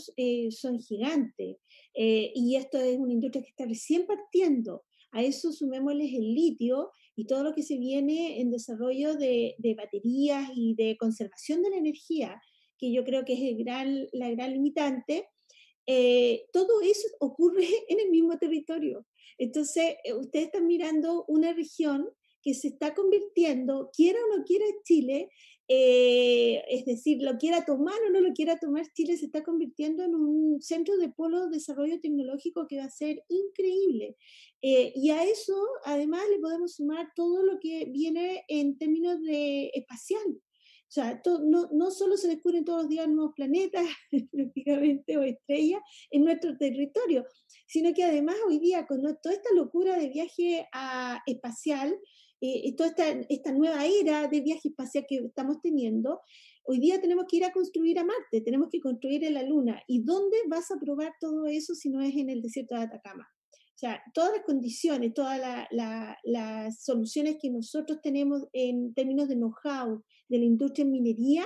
son gigantes. Y esto es una industria que está recién partiendo. A eso sumémosles el litio y todo lo que se viene en desarrollo de baterías y de conservación de la energía, que yo creo que es la gran limitante. Todo eso ocurre en el mismo territorio. Entonces, ustedes están mirando una región que se está convirtiendo, quiera o no quiera Chile, es decir, lo quiera tomar o no lo quiera tomar, Chile se está convirtiendo en un centro de polo de desarrollo tecnológico que va a ser increíble. Y a eso, además, le podemos sumar todo lo que viene en términos de espacial. O sea, no solo se descubren todos los días nuevos planetas, prácticamente, o estrellas en nuestro territorio, sino que además hoy día, con toda esta locura de viaje espacial, toda esta nueva era de viaje espacial que estamos teniendo, hoy día tenemos que ir a construir a Marte, tenemos que construir en la Luna. ¿Y dónde vas a probar todo eso si no es en el desierto de Atacama? O sea, todas las condiciones, todas las soluciones que nosotros tenemos en términos de know-how de la industria en minería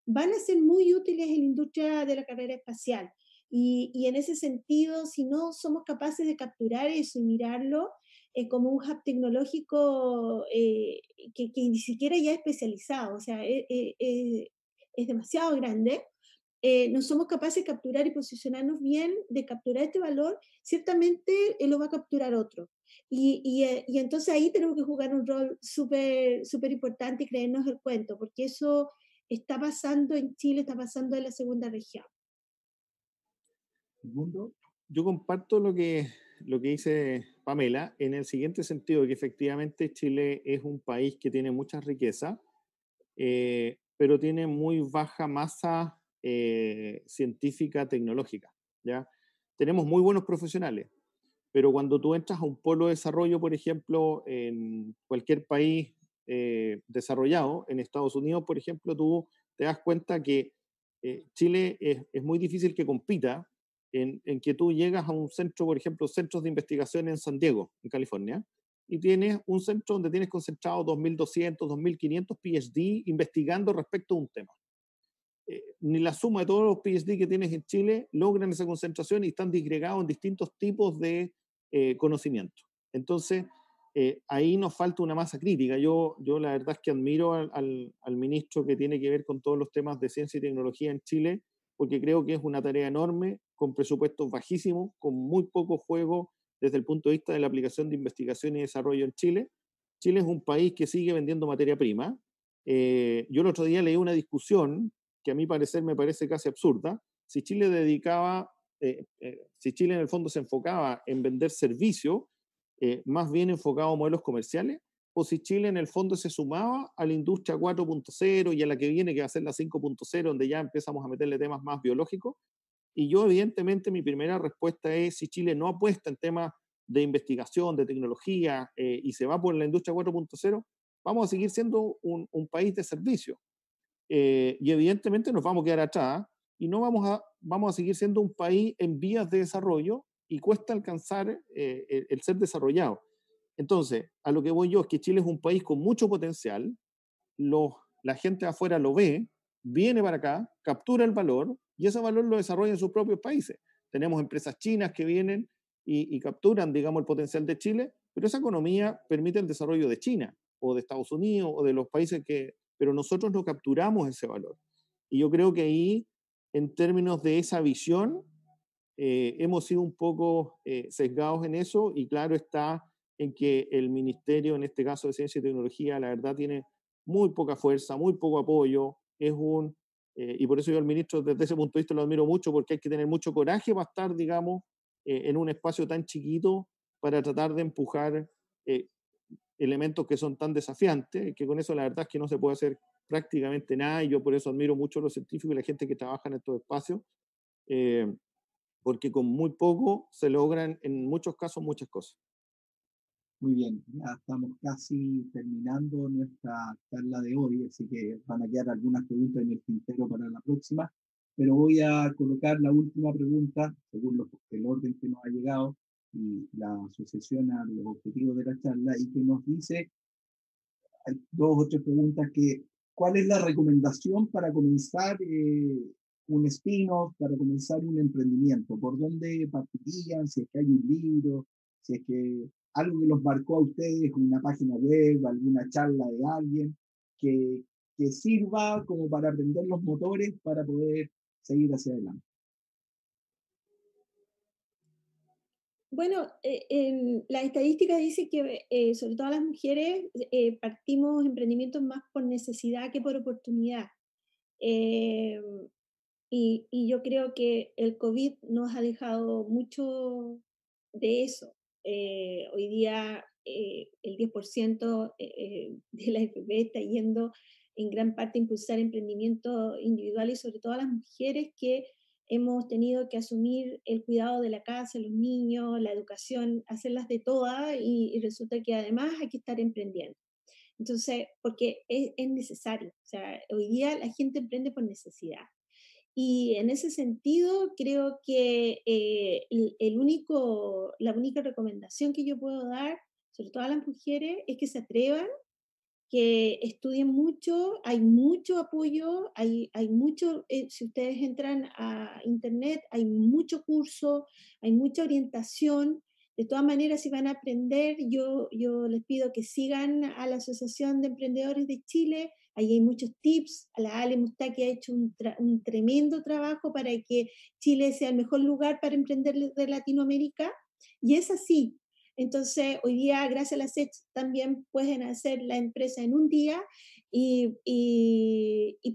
van a ser muy útiles en la industria de la carrera espacial. Y en ese sentido, si no somos capaces de capturar eso y mirarlo como un hub tecnológico que ni siquiera ya es especializado, o sea, es demasiado grande, no somos capaces de capturar y posicionarnos bien, de capturar este valor, ciertamente lo va a capturar otro. Y entonces ahí tenemos que jugar un rol súper súper importante y creernos el cuento, porque eso está pasando en Chile, está pasando en la segunda región. Segundo, Yo comparto lo que dice Pamela en el siguiente sentido, que efectivamente Chile es un país que tiene mucha riqueza, pero tiene muy baja masa científica tecnológica, ¿ya? Tenemos muy buenos profesionales, pero cuando tú entras a un polo de desarrollo, por ejemplo, en cualquier país desarrollado, en Estados Unidos, por ejemplo, tú te das cuenta que Chile es muy difícil que compita en que tú llegas a un centro, por ejemplo, centros de investigación en San Diego, en California, y tienes un centro donde tienes concentrados 2.200, 2.500 PhD investigando respecto a un tema. Ni la suma de todos los PhD que tienes en Chile logran esa concentración y están disgregados en distintos tipos de conocimiento. Entonces, ahí nos falta una masa crítica. Yo la verdad es que admiro al ministro que tiene que ver con todos los temas de ciencia y tecnología en Chile, porque creo que es una tarea enorme, con presupuestos bajísimos, con muy poco juego desde el punto de vista de la aplicación de investigación y desarrollo en Chile. Chile es un país que sigue vendiendo materia prima. Yo el otro día leí una discusión que a mi parecer me parece casi absurda. Si Chile si Chile en el fondo se enfocaba en vender servicios, más bien enfocado a modelos comerciales, o si Chile en el fondo se sumaba a la industria 4.0 y a la que viene, que va a ser la 5.0, donde ya empezamos a meterle temas más biológicos. Y yo, evidentemente, mi primera respuesta es, si Chile no apuesta en temas de investigación, de tecnología, y se va por la industria 4.0, vamos a seguir siendo un país de servicio. Y evidentemente nos vamos a quedar atrás y no vamos a seguir siendo un país en vías de desarrollo y cuesta alcanzar el ser desarrollado. Entonces, a lo que voy yo es que Chile es un país con mucho potencial, la gente de afuera lo ve, viene para acá, captura el valor y ese valor lo desarrolla en sus propios países. Tenemos empresas chinas que vienen y capturan, digamos, el potencial de Chile, pero esa economía permite el desarrollo de China o de Estados Unidos o de los países pero nosotros no capturamos ese valor. Y yo creo que ahí, en términos de esa visión, hemos sido un poco sesgados en eso, y claro está en que el Ministerio, en este caso de Ciencia y Tecnología, la verdad tiene muy poca fuerza, muy poco apoyo, y por eso yo al ministro desde ese punto de vista lo admiro mucho, porque hay que tener mucho coraje para estar, digamos, en un espacio tan chiquito para tratar de empujar elementos que son tan desafiantes, que con eso la verdad es que no se puede hacer prácticamente nada, y yo por eso admiro mucho a los científicos y la gente que trabaja en estos espacios, porque con muy poco se logran en muchos casos muchas cosas. Muy bien, ya estamos casi terminando nuestra charla de hoy, así que van a quedar algunas preguntas en el tintero para la próxima, pero voy a colocar la última pregunta, según el orden que nos ha llegado y la asociación a los objetivos de la charla, y que nos dice, hay dos o tres preguntas ¿cuál es la recomendación para comenzar un spin-off, para comenzar un emprendimiento? ¿Por dónde partirían? Si es que hay un libro, si es que algo que los marcó a ustedes, una página web, alguna charla de alguien, que, que sirva como para aprender los motores para poder seguir hacia adelante. Bueno, la estadística dice que sobre todo las mujeres partimos emprendimientos más por necesidad que por oportunidad. Eh, y yo creo que el COVID nos ha dejado mucho de eso. Hoy día el 10% de la FP está yendo en gran parte a impulsar emprendimientos individuales, sobre todo a las mujeres que hemos tenido que asumir el cuidado de la casa, los niños, la educación, hacerlas de todas, y resulta que además hay que estar emprendiendo. Entonces, porque es necesario. O sea, hoy día la gente emprende por necesidad. Y en ese sentido, creo que la única recomendación que yo puedo dar, sobre todo a las mujeres, es que se atrevan, que estudien mucho, hay mucho apoyo, hay mucho, si ustedes entran a internet, hay mucho curso, hay mucha orientación. De todas maneras, si van a aprender, yo les pido que sigan a la Asociación de Emprendedores de Chile, ahí hay muchos tips, a la Ale Mustaki ha hecho un tremendo trabajo para que Chile sea el mejor lugar para emprender de Latinoamérica, y es así. Entonces, hoy día, gracias a la SET, también pueden hacer la empresa en un día y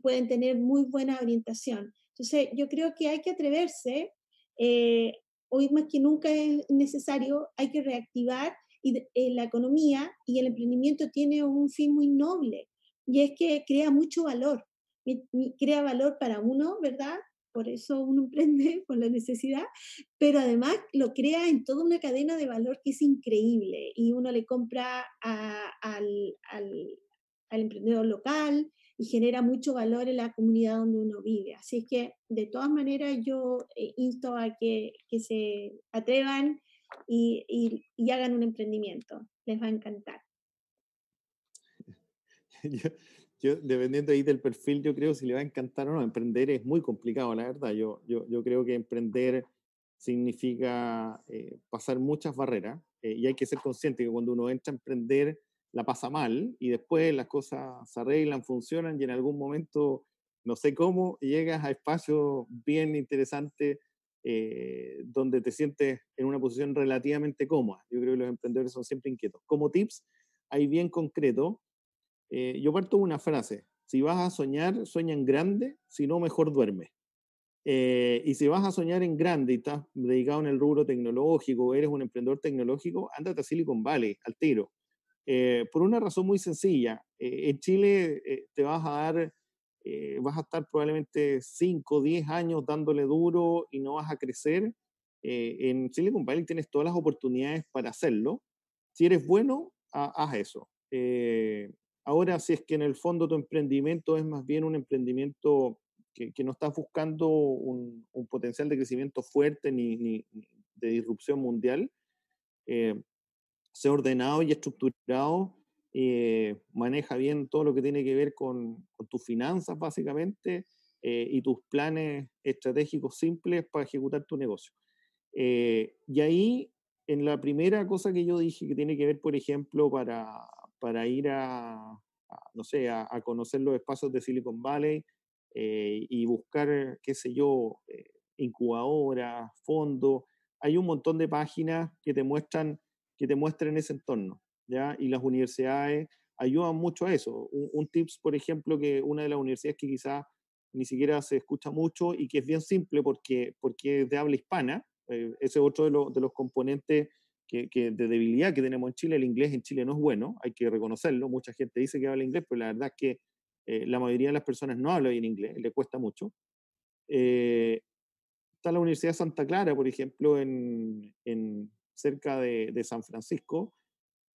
pueden tener muy buena orientación. Entonces, yo creo que hay que atreverse. Eh, Hoy más que nunca es necesario, hay que reactivar la economía, y el emprendimiento tiene un fin muy noble, y es que crea mucho valor. Crea valor para uno, ¿verdad? Por eso uno emprende, por la necesidad, pero además lo crea en toda una cadena de valor que es increíble, y uno le compra al emprendedor local y genera mucho valor en la comunidad donde uno vive. Así es que, de todas maneras, yo insto a que se atrevan y hagan un emprendimiento. Les va a encantar. Dependiendo ahí del perfil, yo creo si le va a encantar o no. Emprender es muy complicado, la verdad. Yo creo que emprender significa pasar muchas barreras, y hay que ser consciente que cuando uno entra a emprender la pasa mal, y después las cosas se arreglan, funcionan, y en algún momento, no sé cómo, llegas a espacios bien interesantes donde te sientes en una posición relativamente cómoda. Yo creo que los emprendedores son siempre inquietos. Como tips, hay bien concreto. Yo parto de una frase si vas a soñar, sueña en grande, si no, mejor duerme. Y si vas a soñar en grande y estás dedicado en el rubro tecnológico, eres un emprendedor tecnológico, ándate a Silicon Valley, al tiro. Por una razón muy sencilla. En Chile te vas a dar, vas a estar probablemente 5 o 10 años dándole duro y no vas a crecer. En Silicon Valley tienes todas las oportunidades para hacerlo. Si eres bueno, haz eso. Ahora, si es que en el fondo tu emprendimiento es más bien un emprendimiento que no estás buscando un potencial de crecimiento fuerte ni de disrupción mundial, sea ordenado y estructurado, maneja bien todo lo que tiene que ver con tus finanzas, básicamente, y tus planes estratégicos simples para ejecutar tu negocio. Y ahí, en la primera cosa que yo dije, que tiene que ver, por ejemplo, para ir no sé, a conocer los espacios de Silicon Valley y buscar, qué sé yo, incubadoras, fondos, hay un montón de páginas que te muestran ese entorno, ¿ya? Y las universidades ayudan mucho a eso. Un tips, por ejemplo, que una de las universidades que quizás ni siquiera se escucha mucho y que es bien simple porque es de habla hispana, ese es otro de los componentes de debilidad que tenemos en Chile. El inglés en Chile no es bueno, hay que reconocerlo. Mucha gente dice que habla inglés, pero la verdad es que la mayoría de las personas no habla bien inglés, le cuesta mucho. Está la Universidad de Santa Clara, por ejemplo, cerca de San Francisco,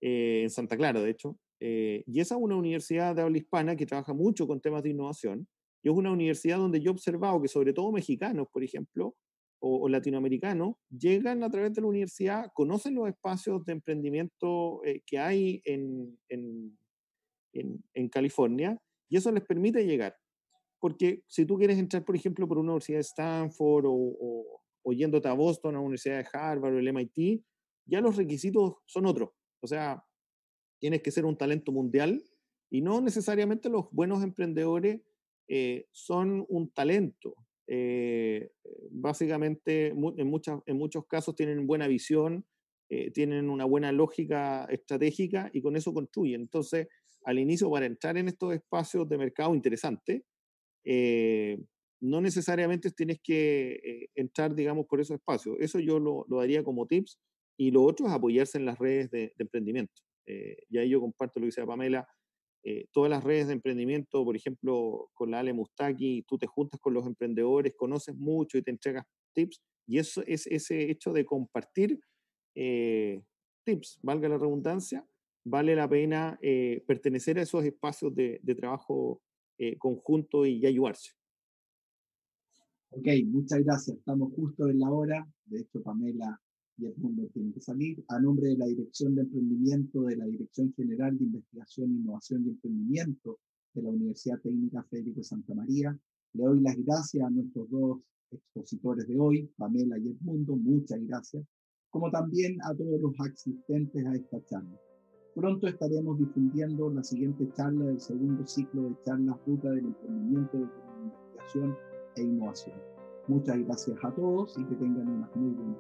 en Santa Clara, de hecho. Y esa es una universidad de habla hispana que trabaja mucho con temas de innovación. Y es una universidad donde yo he observado que sobre todo mexicanos, por ejemplo, o latinoamericanos, llegan a través de la universidad, conocen los espacios de emprendimiento que hay en California, y eso les permite llegar. Porque si tú quieres entrar, por ejemplo, por una universidad de Stanford o yéndote a Boston, a una universidad de Harvard o el MIT, ya los requisitos son otros. O sea, tienes que ser un talento mundial y no necesariamente los buenos emprendedores son un talento. Básicamente, en muchos casos tienen buena visión, tienen una buena lógica estratégica y con eso construyen. Entonces, al inicio, para entrar en estos espacios de mercado interesantes, no necesariamente tienes que entrar, digamos, por esos espacios. Eso yo lo daría como tips. Y lo otro es apoyarse en las redes de emprendimiento. Y ahí yo comparto lo que dice Pamela. Todas las redes de emprendimiento, por ejemplo, con la Ale Mustaki, tú te juntas con los emprendedores, conoces mucho y te entregas tips. Y eso es ese hecho de compartir tips, valga la redundancia, vale la pena pertenecer a esos espacios de trabajo conjunto y ayudarse. Ok, muchas gracias. Estamos justo en la hora. De hecho, Pamela y Edmundo tienen que salir. A nombre de la Dirección de Emprendimiento, de la Dirección General de Investigación, Innovación y Emprendimiento de la Universidad Técnica Federico Santa María, le doy las gracias a nuestros dos expositores de hoy, Pamela y Edmundo. Muchas gracias. Como también a todos los asistentes a esta charla. Pronto estaremos difundiendo la siguiente charla del segundo ciclo de charlas Ruta del Emprendimiento de Investigación e Innovación. Muchas gracias a todos y que tengan unas muy buenas